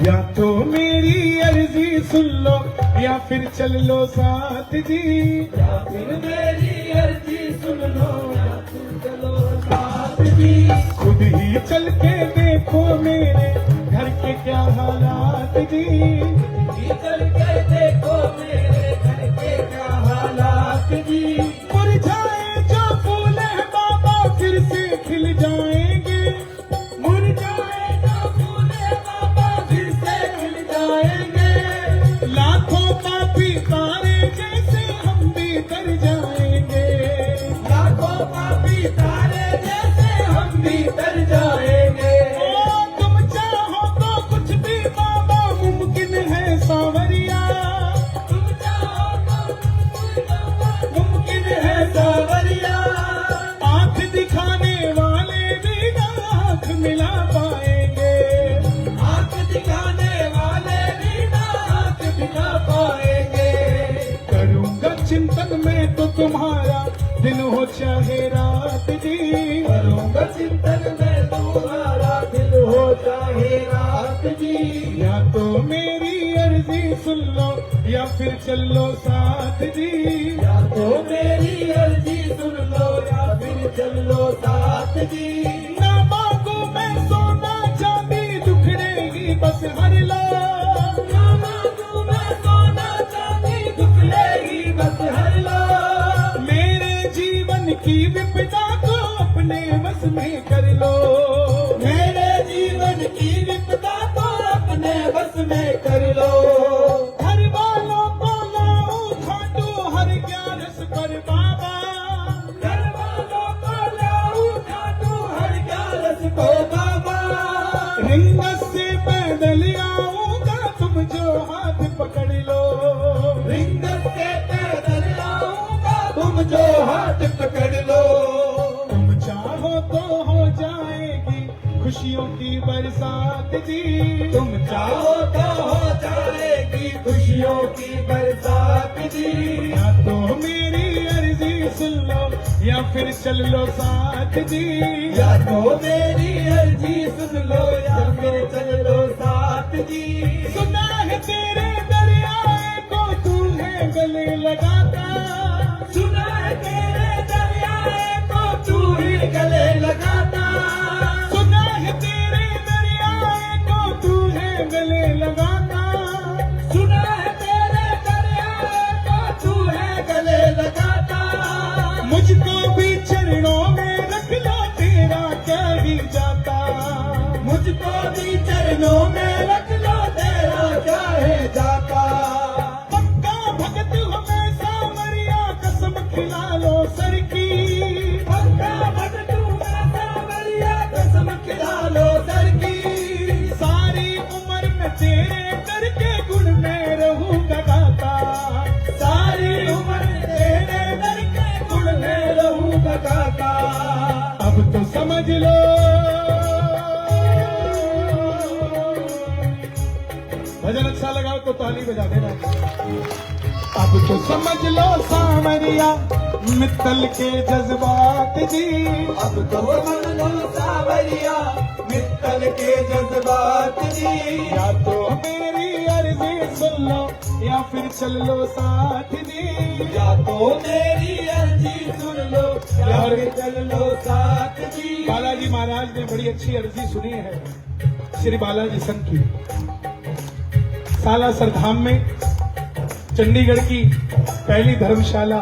या तो मेरी अर्जी सुन लो या फिर चल लो साथ जी। या फिर मेरी अर्जी सुन लो या फिर चलो साथ जी। खुद ही चल के देखो मेरे घर के क्या हालात जी। खुद ही चल के देखो मेरे घर के क्या हालात जी। मुरझाए जो फूल है बाबा फिर से खिल जाएंगे। मुरझाए जो फूल है बाबा फिर से खिल जाएंगे। लाखों पापी तारे जैसे हम भी तर जाएंगे। लाखों पापी तारे जैसे हम भी तर जाएंगे। ओ तुम चाहो तो कुछ भी बाबा मुमकिन है सांवरिया। तुम चाहो तो मुमकिन है सांवरिया। आंख दिखाने वाले भी ना आंख मिला पाएंगे। आंख दिखाने वाले भी ना आंख दिखा पाएंगे। करूंगा चिंतन में तो तुम्हारा दिन हो चाहे रात जी। करूंगा चिंतन में तुम्हारा दिन हो चाहे रात जी। या तो मेरी अर्जी सुन लो या फिर चल लो साथ जी। या तो मेरी अर्जी सुन लो या फिर चल लो साथ जी। ना मांगू मैं सोना चांदी दुखड़ेगी बस हर लो। ना मांगू मैं सोना चांदी दुखड़ेगी बस हर लो। मेरे जीवन की विपदा को अपने बस में कर लो। मेरे जीवन की विपदा को बरसात जी। तुम चाहो तो हो जाएगी खुशियों की बरसात जी। या तो मेरी अर्जी सुन लो या फिर चल लो साथ जी। या तो मेरी अर्जी सुन लो या फिर चल लो साथ जी। सुना है तेरे दरियाए को तू है गले लगाता। सुना है तेरे दरियाए को तू ही गले लगाता। सुना है तेरे दरियाए को तू है गले लगाता। सुना है तेरे दरियाए को तू है गले लगाता। मुझको भी चरणों में रख लो तेरा क्या ही जाता। मुझको भी चरणों में रख लो तेरा क्या है जाता। पक्का भगत हमें सावरिया कसम खिला लो सर की। पक्का भगत हूँ सावरिया कसम खिला लो सर की। सारी उम्र में तेरे दर के गुण में रहूंगा गाता। सारी उम्र तेरे दर के गुण में रहूंगा गाता। अब तो समझ लो भजन अच्छा लगाओ तो ताली बजा देना। अब तो समझ लो सावरिया मित्तल के जज्बात जी। अब तो मन लो सावरिया मित्तल के जज्बात जी। या तो मेरी अर्जी सुन लो या फिर चल लो साथ जी। या तो मेरी अर्जी सुन लो या फिर चल लो साथ जी। बालाजी महाराज ने बड़ी अच्छी अर्जी सुनी है श्री बालाजी संघ की। सालासर धाम में चंडीगढ़ की पहली धर्मशाला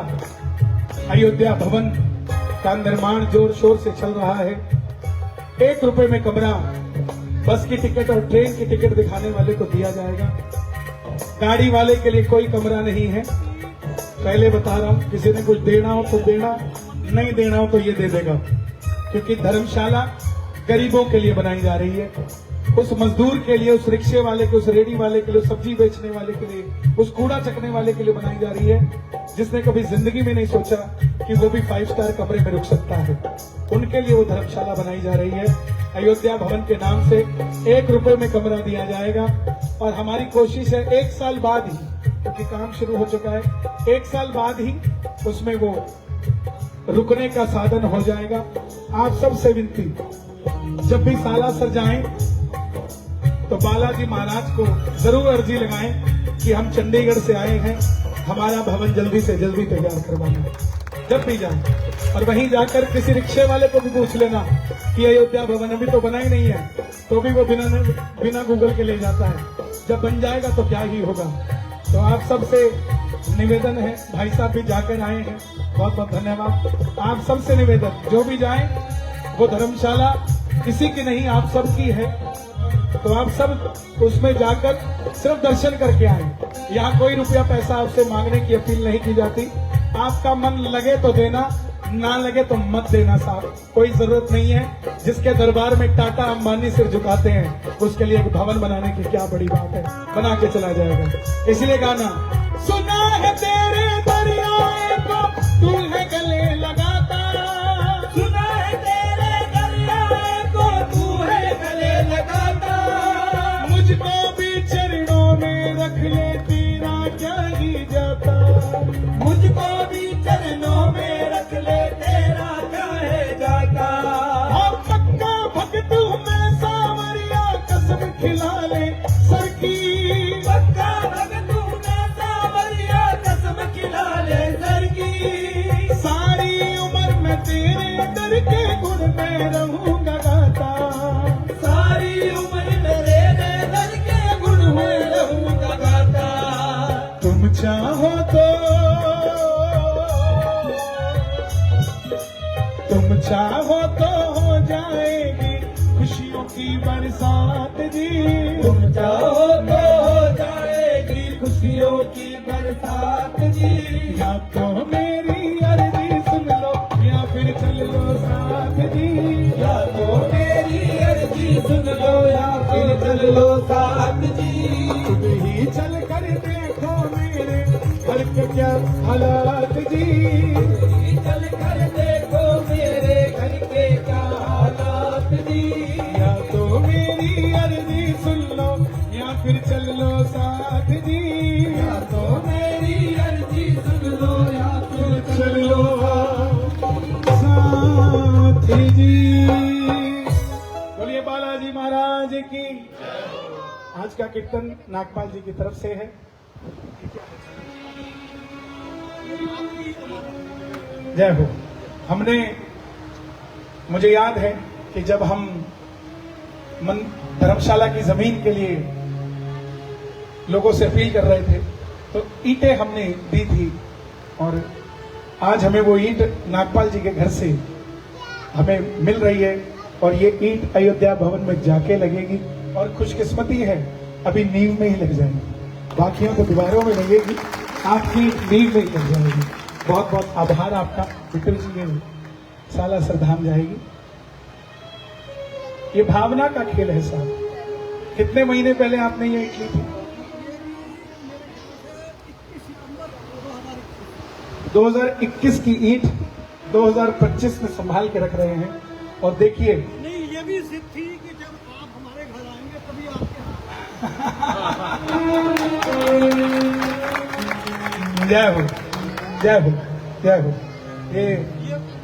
अयोध्या भवन का निर्माण जोर शोर से चल रहा है। 1 रुपए में कमरा बस की टिकट और ट्रेन की टिकट दिखाने वाले को दिया जाएगा। गाड़ी वाले के लिए कोई कमरा नहीं है। पहले बता रहा हूं, किसी ने कुछ देना हो तो देना, नहीं देना हो तो ये दे देगा, क्योंकि धर्मशाला गरीबों के लिए बनाई जा रही है। उस मजदूर के लिए, उस रिक्शे वाले के, उस रेडी वाले के लिए, उस सब्जी बेचने वाले के लिए, उस कूड़ा चकने वाले के लिए बनाई जा रही है, जिसने कभी जिंदगी में नहीं सोचा कि वो भी 5 स्टार कमरे में रुक सकता है। उनके लिए वो धर्मशाला बनाई जा रही है। अयोध्या भवन के नाम से 1 रुपए में कमरा दिया जाएगा। और हमारी कोशिश है 1 साल बाद ही, क्योंकि काम शुरू हो चुका है, 1 साल बाद ही उसमें वो रुकने का साधन हो जाएगा। आप सबसे विनती, जब भी सालासर जाएं तो बालाजी महाराज को जरूर अर्जी लगाएं कि हम चंडीगढ़ से आए हैं, हमारा भवन जल्दी से जल्दी तैयार करवाना है। जब भी जाएं, और वहीं जाकर किसी रिक्शे वाले को भी पूछ लेना कि अयोध्या भवन अभी तो बना ही नहीं है, तो भी वो बिना गूगल के ले जाता है। जब बन जाएगा तो क्या ही होगा। तो आप सबसे निवेदन है, भाई साहब भी जाकर आए हैं, बहुत बहुत धन्यवाद। आप सबसे निवेदन, जो भी जाएं वो धर्मशाला किसी की नहीं, आप सबकी है। तो आप सब उसमें जाकर सिर्फ दर्शन करके आए। यहाँ कोई रुपया पैसा आपसे मांगने की अपील नहीं की जाती। आपका मन लगे तो देना, ना लगे तो मत देना साहब, कोई जरूरत नहीं है। जिसके दरबार में टाटा अंबानी सिर झुकाते हैं, उसके लिए एक भवन बनाने की क्या बड़ी बात है, बना के चला जाएगा। इसलिए गाना सुना है तेरे दरियाए को तू है गले लगाता। सुना है तेरे दरियाए को तू है गले लगाता। मुझको भी चरणों में रख ले तेरा क्या ही जाता। मुझको भी चरणों में रख ले तेरा क्या है जाता। हाँ पक्का भक्त हूँ मैं सावरिया कसम खिला ले सर की। पक्का भगत हूँ मैं सावरिया कसम खिला ले सर की। सारी उम्र में तेरे दर के गुण में रहूंगा गाता। सारी उम्र में तेरे दर के गुण में रहूंगा गाता। तुम चाहो तो हो जाएगी खुशियों की बरसात जी। तुम चाहो तो हो जाएगी खुशियों की बरसात जी। या तो मेरी अर्जी सुन लो या फिर चल लो साथ जी। या तो मेरी अर्जी सुन लो या फिर चल लो साथ जी। तुम ही चल कर देखो मेरे घर के क्या हालात जी। चल कर देखो मेरे घर के क्या हालात जी। या तो मेरी या तो मेरी अर्जी सुन लो या फिर चल लो साथी जी। बोलिए बालाजी महाराज की। आज का कीर्तन नागपाल जी की तरफ से है। जय हो। मुझे याद है कि जब हम धर्मशाला की जमीन के लिए लोगों से अपील कर रहे थे तो ईंटें हमने दी थी और आज हमें वो ईंट नागपाल जी के घर से हमें मिल रही है और ये ईंट अयोध्या भवन में जाके लगेगी और खुशकिस्मती है अभी नींव में ही लग जाएगी, बाकियों तो दीवारों में लगेगी, आपकी नींव में ही लग जाएगी। बहुत बहुत आभार आपका। विठल जी के साला सरधाम जाएगी। ये भावना का खेल है साहब। कितने महीने पहले आपने ये ईंट ली थी? 2021 की ईंट 2025 में संभाल के रख रहे हैं और देखिए नहीं, ये भी जिद थी कि जब आप हमारे घर आएंगे तभी आपके जय हो जय हो जय हो। ये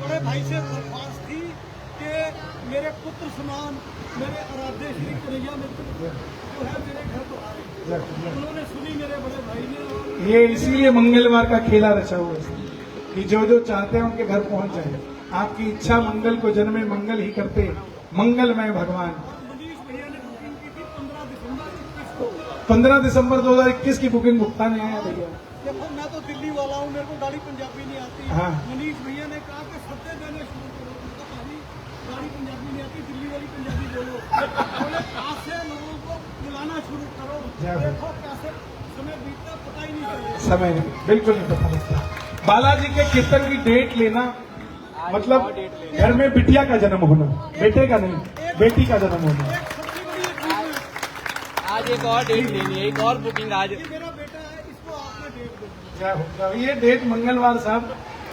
बड़े भाई से दरख्वास्त थी कि मेरे पुत्र समान मेरे आराध्य श्री कन्हैया मित्र जो है मेरे घर को आए, उन्होंने सुनी मेरे बड़े भाई ने। ये इसीलिए मंगलवार का खेला रचा हुआ है कि जो जो चाहते हैं उनके घर पहुंच जाए। आपकी इच्छा मंगल को जन्मे मंगल ही करते मंगलमय भगवान। मनीष भैया ने बुकिंग की थी 15 दिसंबर 21 को। 15 दिसंबर 2021 की बुकिंग भुगतान आया भैया। देखो मैं तो दिल्ली वाला हूँ, मेरे को गाड़ी पंजाबी नहीं आती। हाँ। मनीष भैया ने कहा कि सत्ते देने शुरू करो। उनका भाई गाड़ी पंजाबी नहीं आती, दिल्ली वाली पंजाबी बोलो। बोले आज से लोगों को बुलाना शुरू करो। देखो कैसे समय बीतता पता ही नहीं चलेगा। समय नहीं, बिल्कुल नहीं पता लगता। बालाजी के कीर्तन की डेट लेना मतलब घर में बिटिया का जन्म होना, बेटे का नहीं, बेटी का जन्म होना। सबसे बड़ी एक चीज है, आज एक और डेट लेनी है, एक और बुकिंग आज। ये मेरा बेटा है, इसको आपने डेट दे दी। क्या होगा ये डेट मंगलवार साहब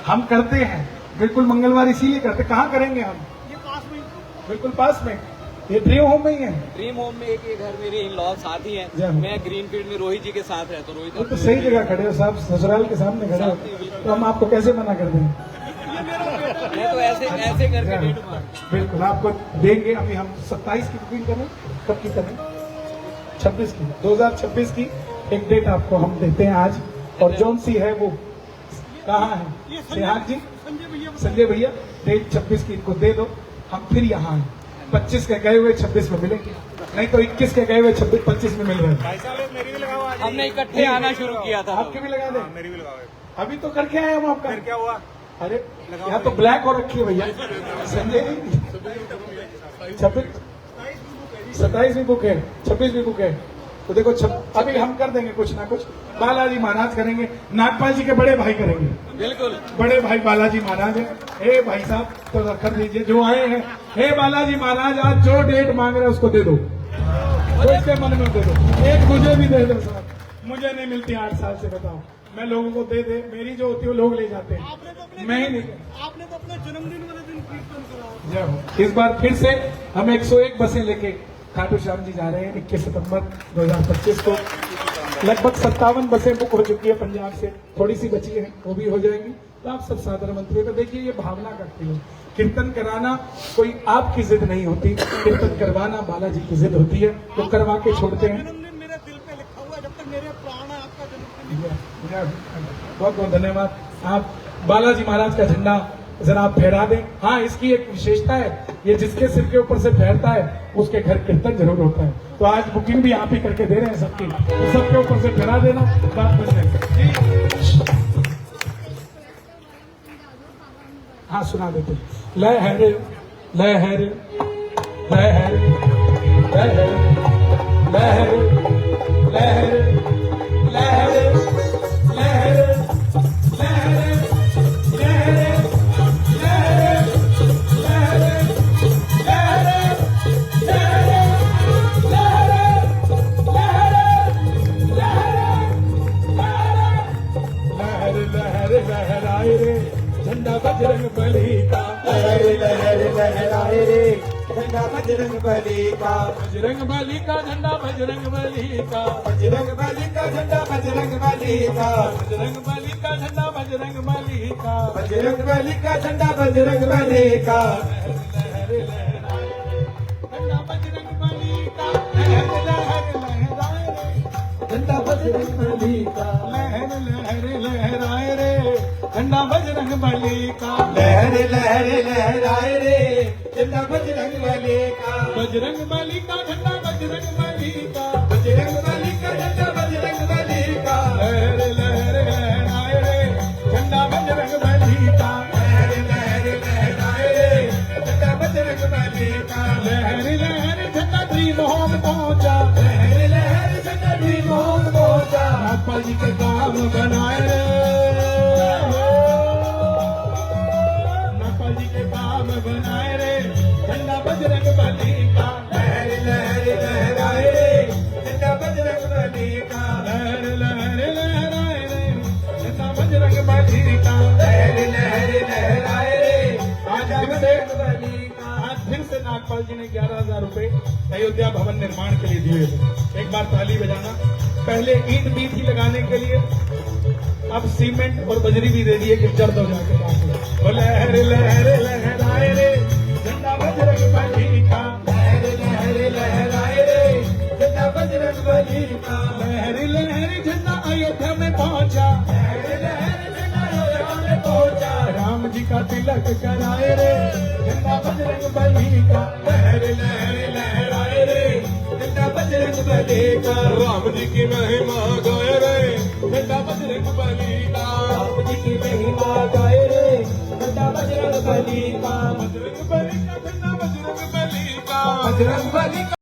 हम करते हैं, बिल्कुल मंगलवार इसीलिए करते। कहाँ करेंगे हम? ये पास में बिल्कुल पास में, ये ड्रीम होम में ही है। ड्रीम होम में एक घर मेरे इन लॉ साथ ही जय है। हो। मैं ग्रीन फील्ड में रोहित जी के साथ रहता हूँ। वो तो सही जगह खड़े हो साहब, ससुराल के सामने खड़े हो, तो हम आपको कैसे मना कर दें? मैं तो ऐसे करके डेट मार। बिल्कुल आपको देंगे। अभी हम 27 की बुकिंग करें, कब की करें? 26 की, 2026 की एक डेट आपको हम देते हैं आज। और जौन सी है वो कहाँ है? सिहाग जी, संजय भैया, डेट 26 की इनको दे दो। हम फिर यहाँ हैं 25 के गए हुए 26 में मिलेंगे, नहीं तो 21 के गए हुए 25 में मिल रहे हैं। हमने इकट्ठे आना शुरू किया था। आपके भी लगा दे, मेरी भी लगा। अभी तो करके आए हम आपका। क्या हुआ? अरे यहाँ तो ब्लैक हो रखी है भैया। संजय जी 27 भी बुक है, 26 भी बुक है। तो देखो अभी हम कर देंगे कुछ ना कुछ। बालाजी महाराज करेंगे, नागपाल जी के बड़े भाई करेंगे। बिल्कुल बड़े भाई बालाजी महाराज है। हे भाई साहब तो कर दीजिए जो आए हैं। हे बालाजी महाराज आज जो डेट मांग रहे हैं उसको दे दो, वो इसके मन में दे दो। एक मुझे भी दे दो साहब, मुझे नहीं मिलती 8 साल से, बताओ। मैं लोगों को दे दे, मेरी जो होती है वो लोग ले जाते हैं, मैं ही नहीं। आपने तो अपने जन्मदिन वाले दिन कीर्तन करा। जय हो। इस बार फिर से हम 101 बसें लेके खाटू श्याम जी जा रहे हैं 21 सितंबर 2025 को। लगभग 57 बसें बुक हो चुकी है पंजाब से, थोड़ी सी बची है, वो भी हो जाएंगी। तो आप सब साधारण मंत्री तो देखिए ये भावना करते हो। कीर्तन कराना कोई आपकी जिद नहीं होती, कीर्तन करवाना बालाजी की जिद होती है, तो करवा के छोड़ते हैं। जन्मदिन मेरे दिल पे लिखा हुआ है, जब तक मेरे प्राण है आपका जन्मदिन। बहुत बहुत धन्यवाद। आप बालाजी महाराज का झंडा जरा आप फहरा दें। हाँ, इसकी एक विशेषता है, ये जिसके सिर के ऊपर से फहरता है उसके घर कीर्तन जरूर होता है। तो आज बुकिंग भी आप ही करके दे रहे हैं सबकी, तो सबके ऊपर से फहरा देना, बात बन जाएगी। हाँ सुना देते। लय है रे, लय है रे, लय है रे, लय है रे, लय है रे, लय है रे, लय है रे, लय है रे, लय है रे, लय है रे, लहराए रे झंडा बजरंग बली का। लहर लहर लहराए रे झंडा बजरंग बली का बजरंग बली का झंडा बजरंग बली का बजरंग बली का झंडा बजरंग बली का बजरंग बली का झंडा बजरंग बली का बजरंग बली का झंडा बजरंग बली का झंडा बजरंग बली का लहर लहर लहराए रे झंडा बजरंग बली का लहर लहर लहराए रे झंडा बजरंग बली का लहर लहर लहराए रे झंडा बजरंग बली का बजरंग बली का झंडा बजरंग बली का बजरंग बली का झंडा बजरंग बली का लहर लहर लहराए रे झंडा बजरंग बली का लहर लहर लहराए रे झंडा बजरंग बली का लहर लहर झंडा ड्रीम होम पहुंचा लहर लहर झंडा ड्रीम होम पहुंचा नागपाल जी के काम बनाए रे नागपाल जी के काम बनाए रे झंडा बजरंग बली का लहर लहर लहराए रे झंडा बजरंग बली का लहर लहर लहराए रे झंडा बजरंग बली का लहर लहर लहराए रे आज फिर से नागपाल जी ने 11,000 रुपए अयोध्या भवन निर्माण के लिए दिए थे। एक बार ताली बजाना। पहले ईंट दी थी लगाने के लिए, अब सीमेंट और बजरी भी दे दिए कि चढ़ दो जाके पास में। वो लहर लहर लहराए रे झंडा बजरंग बली का लहर लहर लहराए रे झंडा बजरंग बली का लहर लहर झंडा अयोध्या में पहुंचा लहर लहर झंडा अयोध्या में पहुंचा राम जी का तिलक कराए रे झंडा बजरंग बली का लहर लहर लहराए रे झंडा बजरंग बली का राम जी की महिमा गाए रे झंडा बजरंग बली का राम जी की महिमा गाए रे झंडा बजरंग बली का बजरंग बली का झंडा बजरंग बली का बजरंग बली का